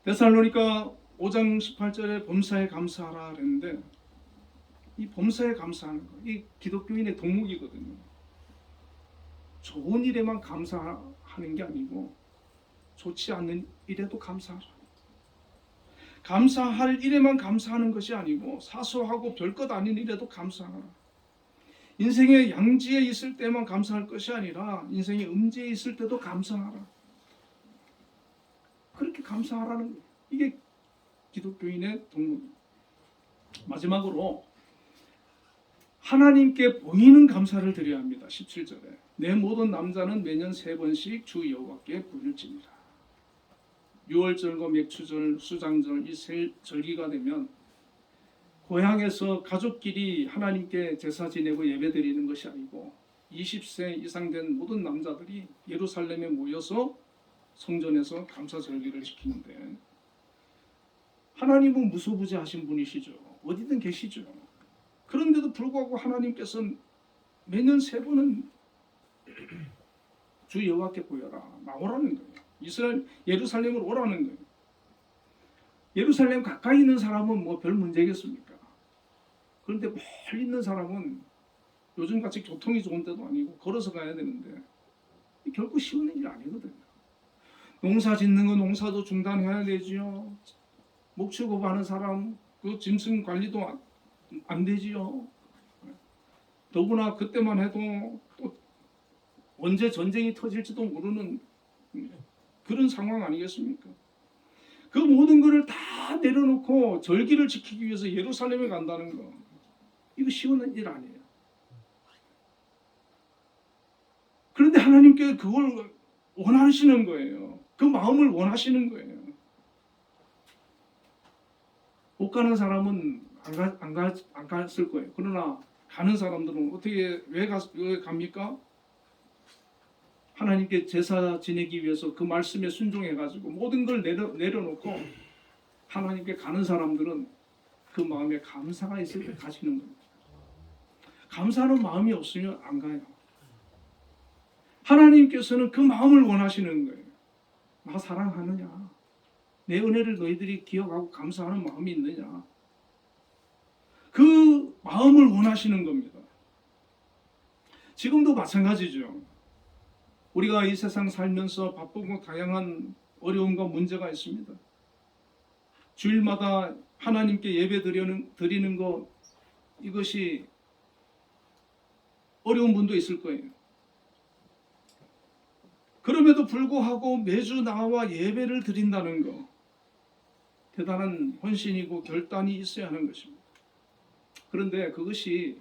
데살로니가 5장 18절에 범사에 감사하라 그랬는데 이 범사에 감사하는 거, 이 기독교인의 덕목이거든요. 좋은 일에만 감사하는 게 아니고 좋지 않는 일에도 감사하라. 감사할 일에만 감사하는 것이 아니고 사소하고 별것 아닌 일에도 감사하라. 인생의 양지에 있을 때만 감사할 것이 아니라 인생의 음지에 있을 때도 감사하라. 그렇게 감사하라는 거예요. 이게 기독교인의 덕목입니다. 마지막으로 하나님께 보이는 감사를 드려야 합니다. 17절에 내 모든 남자는 매년 3번씩 주 여호와께 부를지니라. 6월절과 맥추절, 수장절 이 세 절기가 되면 고향에서 가족끼리 하나님께 제사 지내고 예배 드리는 것이 아니고 20세 이상 된 모든 남자들이 예루살렘에 모여서 성전에서 감사절기를 지키는데 하나님은 무소부재하신 분이시죠. 어디든 계시죠. 그런데도 불구하고 하나님께서 매년 3번은 주 여호와께 보여라. 나오라는 거예요. 예루살렘으로 오라는 거예요. 예루살렘 가까이 있는 사람은 뭐 별 문제겠습니까? 그런데 멀리 있는 사람은 요즘같이 교통이 좋은 데도 아니고 걸어서 가야 되는데 결코 쉬운 일이 아니거든요. 농사 짓는 거 농사도 중단해야 되지요. 목축업하는 사람 그 짐승 관리도 안 되지요. 더구나 그때만 해도 또 언제 전쟁이 터질지도 모르는 그런 상황 아니겠습니까? 그 모든 것을 다 내려놓고 절기를 지키기 위해서 예루살렘에 간다는 거, 이거 쉬운 일 아니에요. 그런데 하나님께 그걸 원하시는 거예요. 그 마음을 원하시는 거예요. 못 가는 사람은 안 갔을 거예요. 그러나 가는 사람들은 어떻게 왜 갑니까? 하나님께 제사 지내기 위해서 그 말씀에 순종해가지고 모든 걸 내려놓고 하나님께 가는 사람들은 그 마음에 감사가 있을 때 가시는 겁니다. 감사하는 마음이 없으면 안 가요. 하나님께서는 그 마음을 원하시는 거예요. 나 사랑하느냐? 내 은혜를 너희들이 기억하고 감사하는 마음이 있느냐? 그 마음을 원하시는 겁니다. 지금도 마찬가지죠. 우리가 이 세상 살면서 바쁘고 다양한 어려움과 문제가 있습니다. 주일마다 하나님께 예배 드리는 것, 이것이 어려운 분도 있을 거예요. 그럼에도 불구하고 매주 나와 예배를 드린다는 것, 대단한 헌신이고 결단이 있어야 하는 것입니다. 그런데 그것이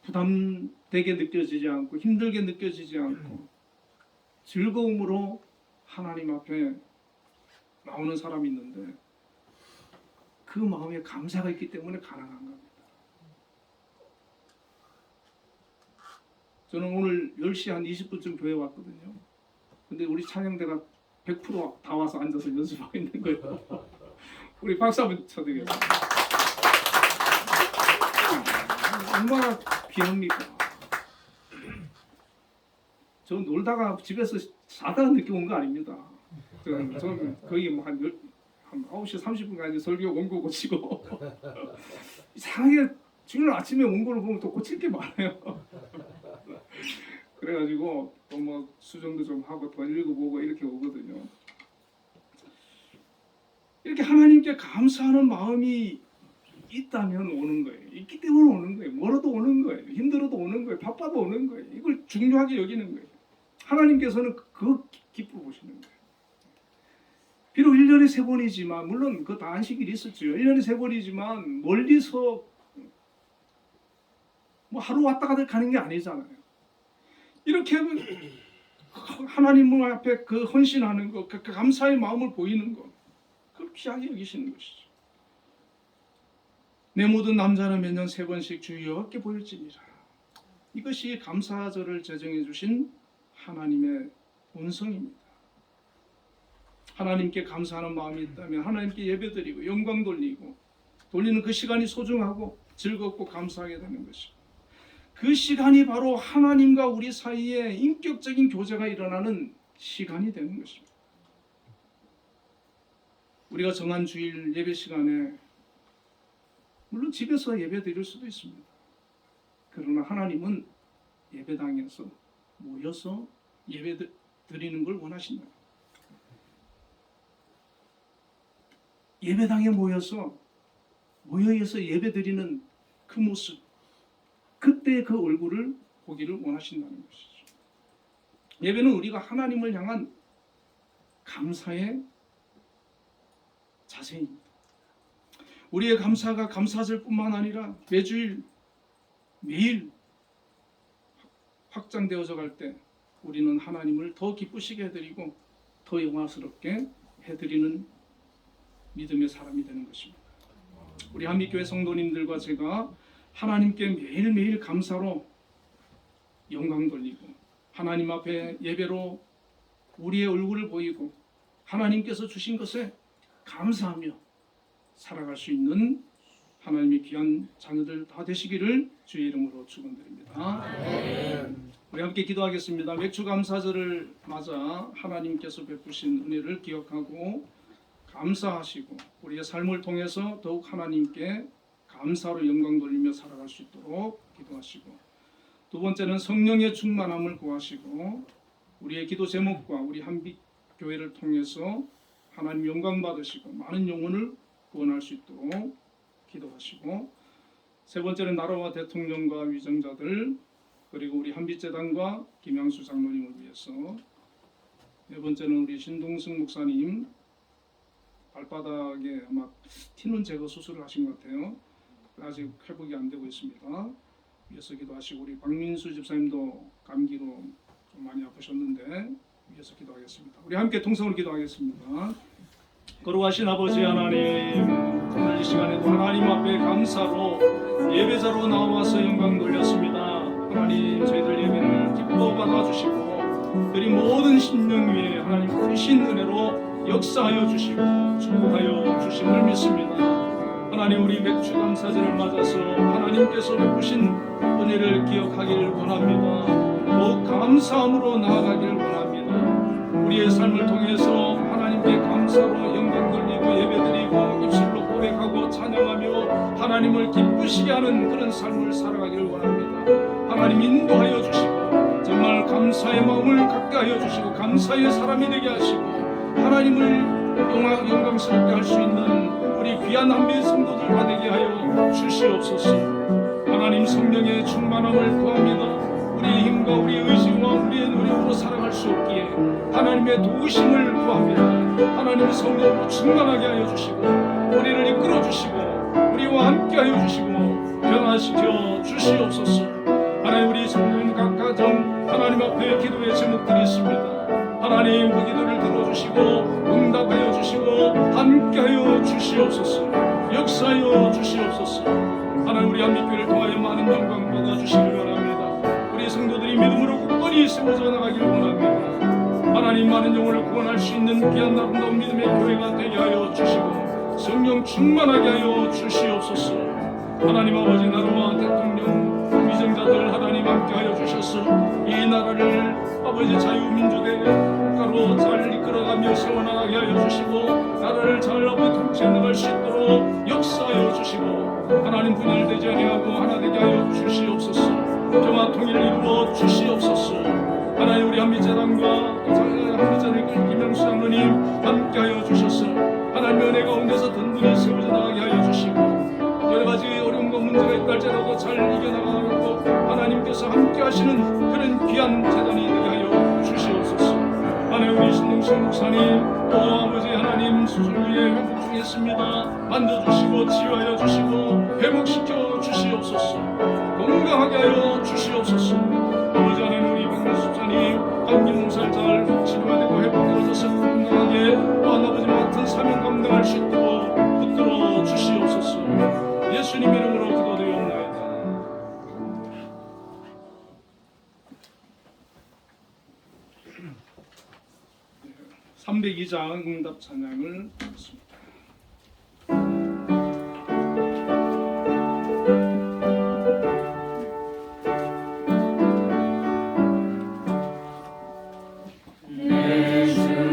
부담되게 느껴지지 않고 힘들게 느껴지지 않고 즐거움으로 하나님 앞에 나오는 사람이 있는데 그 마음에 감사가 있기 때문에 가능한 겁니다. 저는 오늘 10시 한 20분쯤 교회 왔거든요. 근데 우리 찬양대가 100%다 와서 앉아서 연습하고 있는 거예요. 우리 박수 한번 쳐드리겠습니다. 얼마나 귀합니까? 저 놀다가 집에서 자다가 늦게 온 거 아닙니다. 저는 거의 한 9시 30분까지 설교 원고 고치고 이상하게 주일 아침에 원고를 보면 또 고칠 게 많아요. 그래가지고 또 뭐 수정도 좀 하고 더 읽어보고 이렇게 오거든요. 이렇게 하나님께 감사하는 마음이 있다면 오는 거예요. 있기 때문에 오는 거예요. 멀어도 오는 거예요. 힘들어도 오는 거예요. 바빠도 오는 거예요. 이걸 중요하게 여기는 거예요. 하나님께서는 그거 기뻐 보시는 거예요. 비록 1년에 3번이지만 물론 그 다 안식일이 있었죠. 1년에 3번이지만 멀리서 뭐 하루 왔다 갔다 가는 게 아니잖아요. 이렇게 하나님 앞에 그 헌신하는 것, 그 감사의 마음을 보이는 것, 그걸 귀하게 여기시는 것이죠. 내 모든 남자는 매년 3번씩 주여께 보일지니라. 이것이 감사절을 제정해 주신 하나님의 본성입니다. 하나님께 감사하는 마음이 있다면 하나님께 예배드리고 영광 돌리는 그 시간이 소중하고 즐겁고 감사하게 되는 것입니다. 그 시간이 바로 하나님과 우리 사이에 인격적인 교제가 일어나는 시간이 되는 것입니다. 우리가 정한 주일 예배 시간에 물론 집에서 예배 드릴 수도 있습니다. 그러나 하나님은 예배당에서 모여서 예배 드리는 걸 원하신다. 예배당에 모여서 예배 드리는 그 모습, 그때 그 얼굴을 보기를 원하신다는 것이죠. 예배는 우리가 하나님을 향한 감사의 자세입니다. 우리의 감사가 감사절뿐만 아니라 매주일 매일 확장되어져 갈 때 우리는 하나님을 더 기쁘시게 해드리고 더 영화스럽게 해드리는 믿음의 사람이 되는 것입니다. 우리 한빛교회 성도님들과 제가 하나님께 매일매일 감사로 영광 돌리고 하나님 앞에 예배로 우리의 얼굴을 보이고 하나님께서 주신 것에 감사하며 살아갈 수 있는 하나님의 귀한 자녀들 다 되시기를 주의 이름으로 축원드립니다. 우리 함께 기도하겠습니다. 맥주감사절을 맞아 하나님께서 베푸신 은혜를 기억하고 감사하시고 우리의 삶을 통해서 더욱 하나님께 감사로 영광 돌리며 살아갈 수 있도록 기도하시고 두 번째는 성령의 충만함을 구하시고 우리의 기도 제목과 우리 한빛교회를 통해서 하나님 영광 받으시고 많은 영혼을 구원할 수 있도록 기도하시고, 세 번째는 나라와 대통령과 위정자들 그리고 우리 한빛재단과 김양수 장로님을 위해서, 네 번째는 우리 신동승 목사님 발바닥에 아마 티눈 제거 수술을 하신 것 같아요. 아직 회복이 안 되고 있습니다. 위에서 기도하시고, 우리 박민수 집사님도 감기로 좀 많이 아프셨는데 위에서 기도하겠습니다. 우리 함께 통성으로 기도하겠습니다. 거룩하신 아버지 하나님, 오늘 이 시간에도 하나님 앞에 감사로 예배자로 나와서 영광 돌렸습니다. 하나님, 저희들 예배를 기뻐 받아주시고 드린 모든 심령 위에 하나님 크신 은혜로 역사하여 주시고 축복하여 주심을 믿습니다. 하나님, 우리 맥주 감사절을 맞아서 하나님께서 베푸신 은혜를 기억하기를 원합니다. 더욱 감사함으로 나아가기를 원합니다. 우리의 삶을 통해서 하나님께 감사로 영광 돌리고 예배드리고 입술로 고백하고 찬양하며 하나님을 기쁘시게 하는 그런 삶을 살아가기를 원합니다. 하나님, 인도하여 주시고 정말 감사의 마음을 갖게 하여 주시고 감사의 사람이 되게 하시고 하나님을 영광스럽게 할 수 있는 우리 귀한 한빛 성도들과 되게 하여 주시옵소서. 하나님, 성령의 충만함을 구합니다. 우리의 힘과 우리의 의지와 우리의 노력으로 살아갈 수 없기에 하나님의 도우심을 구합니다. 하나님, 성령으로 충만하게 하여 주시고 우리를 이끌어 주시고 우리와 함께 하여 주시고 변화시켜 주시옵소서. 하나님, 우리 성도님 각 가정 하나님 앞에 기도의 제목들이 있습니다. 하나님, 그 기도를 들어주시고 응답하여 주시고 함께하여 주시옵소서. 역사하여 주시옵소서. 하나님, 우리 한빛교회를 통하여 많은 영광 받아주시길 원합니다. 우리 성도들이 믿음으로 굳건히 세워져 나가기를 원합니다. 하나님, 많은 영혼을 구원할 수 있는 귀한 아름다운 믿음의 교회가 되게 하여 주시고 성령 충만하게 하여 주시옵소서. 하나님 아버지, 나라와 대통령 위정자들 하나님 함께하여 주셔서 이 나라를 아버지 자유민주대 국가로 잘 이끌어가며 세워나가게 하여 주시고 나라를 잘 아버지 통치해 나갈 수 있도록 역사하여 주시고 하나님, 분열되지 아니하고 하나 되게 하여 주시옵소서. 평화 통일을 이루어 주시옵소서. 하나님, 우리 한빛재단과 한빛재단 김양수 장로님 함께하여 주셔서 하나님의 은혜 가운데서 든든히 세워져 나가게 하여 주시고 여러가지 어려움과 문제가 있달지라도 잘 이겨나가고 하나님께서 함께하시는 그런 귀한 재단이 되게 하여 주시옵소서. 하나님, 우리 신동식 목사님 또 아버지 하나님 수술 후에 회복 중에 있습니다. 만져주시고 치유하여 주시고 회복시켜 주시옵소서. 건강하게 하여 주시옵소서. 아버지 하나님, 우리 박민수 집사님 감기 몸살 잘 치료가 되고 회복되어져서 건강하게 또한 아버지 맡은 사명 감당할 수 있도록 붙들어 주시옵소서. 예수님 이름으로 기도드리옵나이다. 302장 응답 찬양을 하겠습니다. 예수 내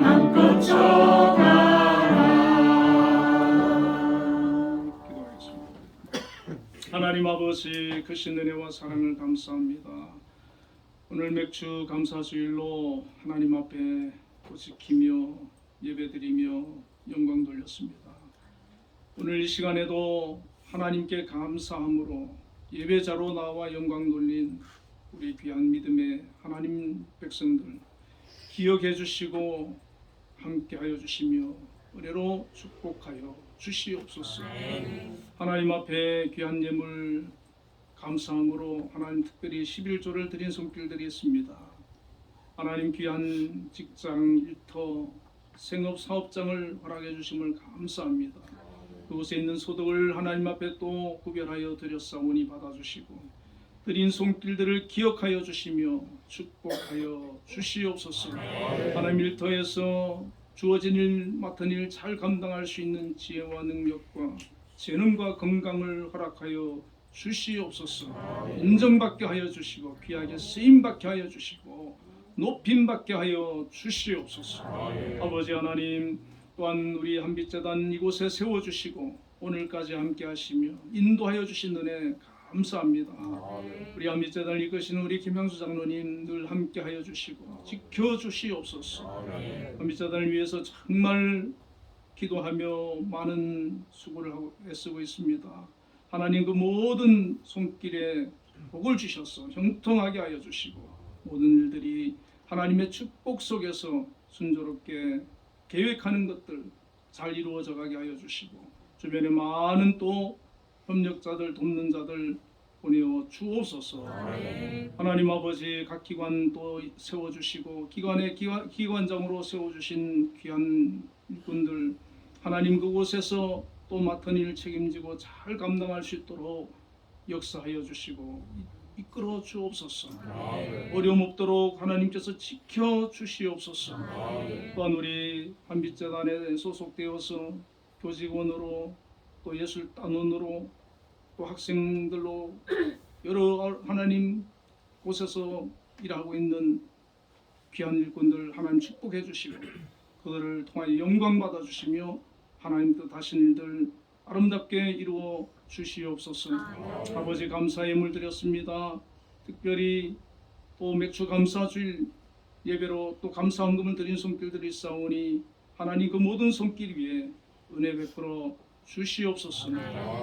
맘껏 쳐가라. 기도하겠습니다. 하나님 아버지 크신 은혜와 사랑을 감사합니다. 오늘 맥주 감사주일로 하나님 앞에 또 지키며 예배드리며 영광 돌렸습니다. 오늘 이 시간에도 하나님께 감사함으로 예배자로 나와 영광 돌린 우리 귀한 믿음의 하나님 백성들 기억해 주시고 함께하여 주시며 은혜로 축복하여 주시옵소서. 하나님 앞에 귀한 예물 감사함으로 하나님 특별히 11조를 드린 손길들이 있습니다. 하나님 귀한 직장, 일터, 생업, 사업장을 허락해 주심을 감사합니다. 그곳에 있는 소득을 하나님 앞에 또 구별하여 드렸사오니 받아주시고 드린 손길들을 기억하여 주시며 축복하여 주시옵소서. 하나님 일터에서 주어진 일, 맡은 일 잘 감당할 수 있는 지혜와 능력과 재능과 건강을 허락하여 주시옵소서. 인정받게 하여 주시고 귀하게 쓰임받게 하여 주시고 높임받게 하여 주시옵소서. 아버지 하나님 또한 우리 한빛재단 이곳에 세워주시고 오늘까지 함께 하시며 인도하여 주신 은혜 감사합니다. 우리 한빛재단을 이끄시는 우리 김향수 장로님 늘 함께 하여 주시고 지켜주시옵소서. 한빛재단을 위해서 정말 기도하며 많은 수고를 하고 애쓰고 있습니다. 하나님 그 모든 손길에 복을 주셔서 형통하게 하여 주시고 모든 일들이 하나님의 축복 속에서 순조롭게 계획하는 것들 잘 이루어져 가게 하여 주시고 주변에 많은 또 협력자들 돕는 자들 보내어 주옵소서. 하나님 아버지 각 기관 또 세워주시고 기관의 기관장으로 세워주신 귀한 일꾼들 하나님 그곳에서 또 맡은 일 책임지고 잘 감당할 수 있도록 역사하여 주시고 이끌어 주옵소서. 어려움 없도록 하나님께서 지켜 주시옵소서. 또한 우리 한빛재단에 소속되어서 교직원으로 또 예술단원으로 또 학생들로 여러 하나님 곳에서 일하고 있는 귀한 일꾼들 하나님 축복해 주시고 그들을 통하여 영광 받아 주시며 하나님 뜻하신 일들 아름답게 이루어 주시옵소서. 아버지 감사의 물 드렸습니다. 특별히 또 맥주 감사주일 예배로 또 감사 헌금을 드린 손길들이 있사오니 하나님 그 모든 손길 위에 은혜 베풀어 주시옵소서.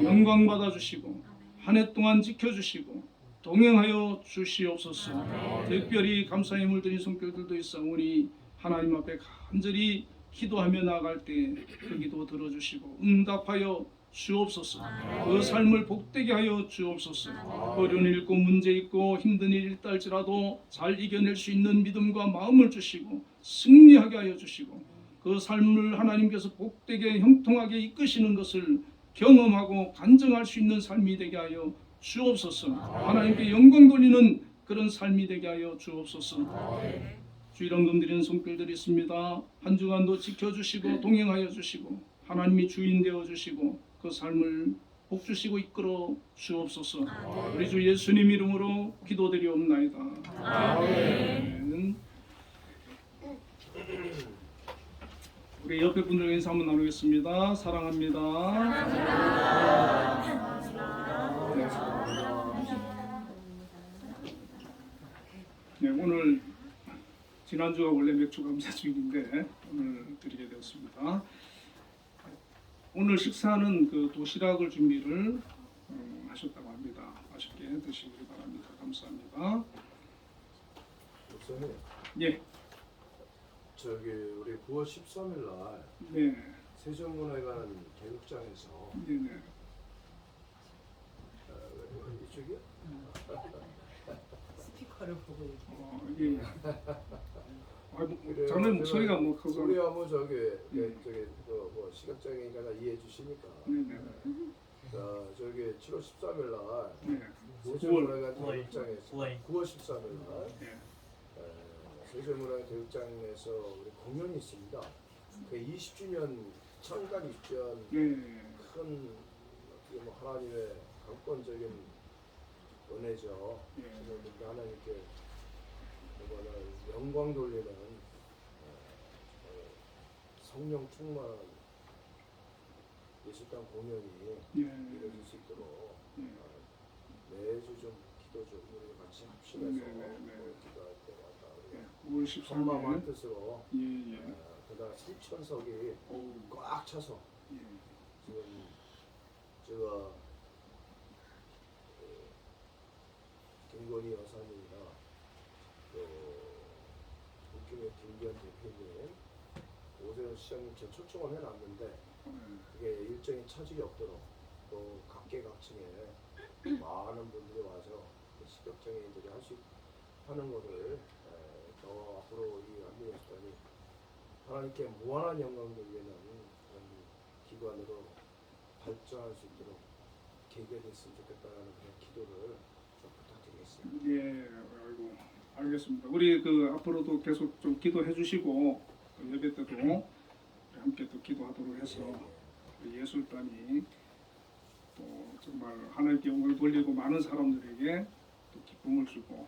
영광 받아 주시고 한 해 동안 지켜주시고 동행하여 주시옵소서. 특별히 감사의 물 드린 손길들도 있사오니 하나님 앞에 간절히 기도하며 나아갈 때 그 기도 들어주시고 응답하여 주옵소서. 그 삶을 복되게 하여 주옵소서. 어려운 일 있고 문제 있고 힘든 일 있달지라도 잘 이겨낼 수 있는 믿음과 마음을 주시고 승리하게 하여 주시고 그 삶을 하나님께서 복되게 형통하게 이끄시는 것을 경험하고 간증할 수 있는 삶이 되게 하여 주옵소서. 하나님께 영광 돌리는 그런 삶이 되게 하여 주옵소서. 주일헌금 드리는 손길들이 있습니다. 한 주간도 지켜주시고 동행하여 주시고 하나님이 주인 되어 주시고 그 삶을 복 주시고 이끌어 주옵소서. 우리 주 예수님 이름으로 기도드리옵나이다. 아멘. 우리 옆에 분들과 인사 한번 나누겠습니다. 사랑합니다. 네, 오늘 지난주가 원래 맥주 감사주일인데 오늘 드리게 되었습니다. 오늘 식사는 그 도시락을 준비를 하셨다고 합니다. 맛있게 드시기 바랍니다. 감사합니다. 목사님, 예, 저기 우리 9월 13일 날 네, 세종문화회관 개국장에서 네, 네. 이쪽이요? 스피커를 보고 예. 장로님 목소리가 뭐 커서. 우리가 뭐 저기 네. 저기 뭐 시각장애인가 이해해 주시니까. 네, 네, 저기 7월 13일 날 네. 세종문화회관 개국장에서 9월 9월 13일 날 네. 세종문화회관 개국장에서 우리 공연이 있습니다. 그 20주년 창간 20주년 네. 큰 어떻게 뭐 하나님의 강권적인 은혜죠. 예. 하나님께 이거는 영광 돌리는 성령 충만한 예술단 공연이 예. 이루어질 수 있도록 매주 좀 기도 좀 우리 같이 합심해서 기도할 때마다 9월 성만한 13일. 뜻으로 예. 그다음 3,000석이 어우, 꽉 차서 예. 지금 제가 김건희 여사님이나 또 국힘의 김기현 대표님, 오세훈 시장님 제 초청을 해놨는데 그게 일정이 차질이 없도록 또 각계각층에 많은 분들이 와서 시각장애인들이 할 수 하는 것을 더 앞으로 이 한민예술단이 하나님께 무한한 영광을 위하는 그런 기관으로 발전할 수 있도록 계기가 됐으면 좋겠다는 그런 기도를 좀 부탁드리겠습니다. 예, 아이고, 알겠습니다. 우리 그 앞으로도 계속 좀 기도해 주시고 또 예배 때도 우리 함께 또 기도하도록 해서 우리 예술단이 또 정말 하나님께 영광을 돌리고 많은 사람들에게 또 기쁨을 주고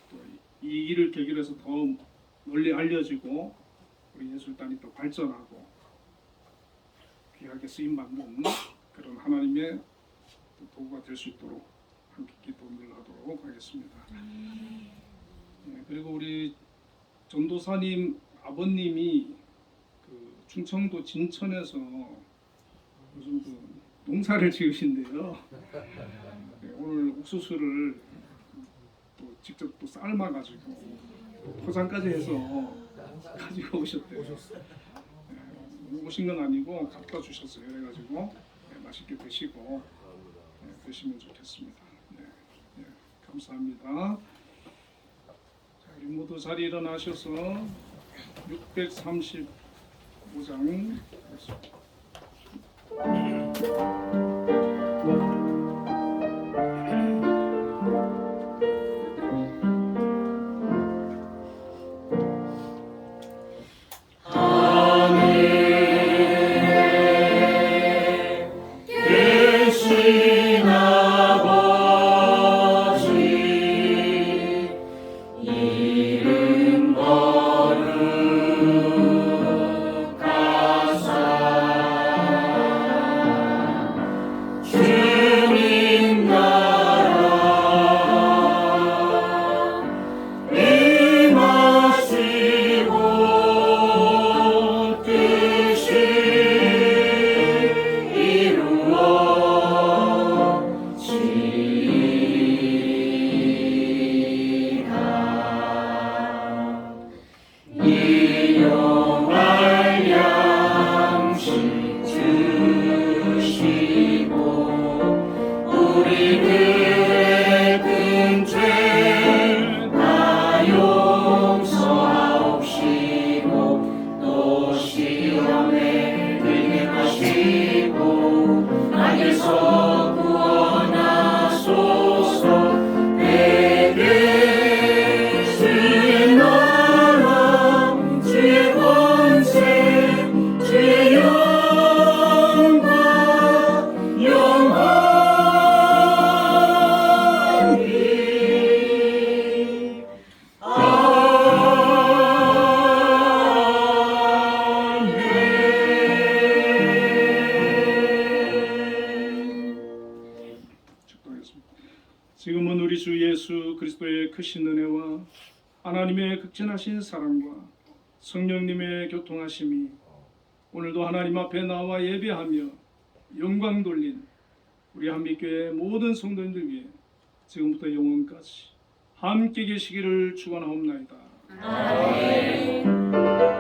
또 이 일을 계기로 해서 더 널리 알려지고 우리 예술단이 또 발전하고 귀하게 쓰임 받는 그런 하나님의 또 도구가 될 수 있도록 함께 기도를 하도록 하겠습니다. 네, 그리고 우리 전도사님 아버님이 그 충청도 진천에서 무슨 그 농사를 지으신데요. 네, 오늘 옥수수를 또 직접 또 삶아가지고 포장까지 해서 가지고 오셨대요. 네, 오신 건 아니고 갖다 주셨어요. 그래가지고 네, 맛있게 드시고 네, 드시면 좋겠습니다. 네, 네, 감사합니다. 자, 우리 모두 자리 일어나셔서 635장 지금은 우리 주 예수 그리스도의 크신 은혜와 하나님의 극진하신 사랑과 성령님의 교통하심이 오늘도 하나님 앞에 나와 예배하며 영광 돌린 우리 한빛교회 모든 성도님들 위해 지금부터 영원까지 함께 계시기를 축원하옵나이다. 아멘.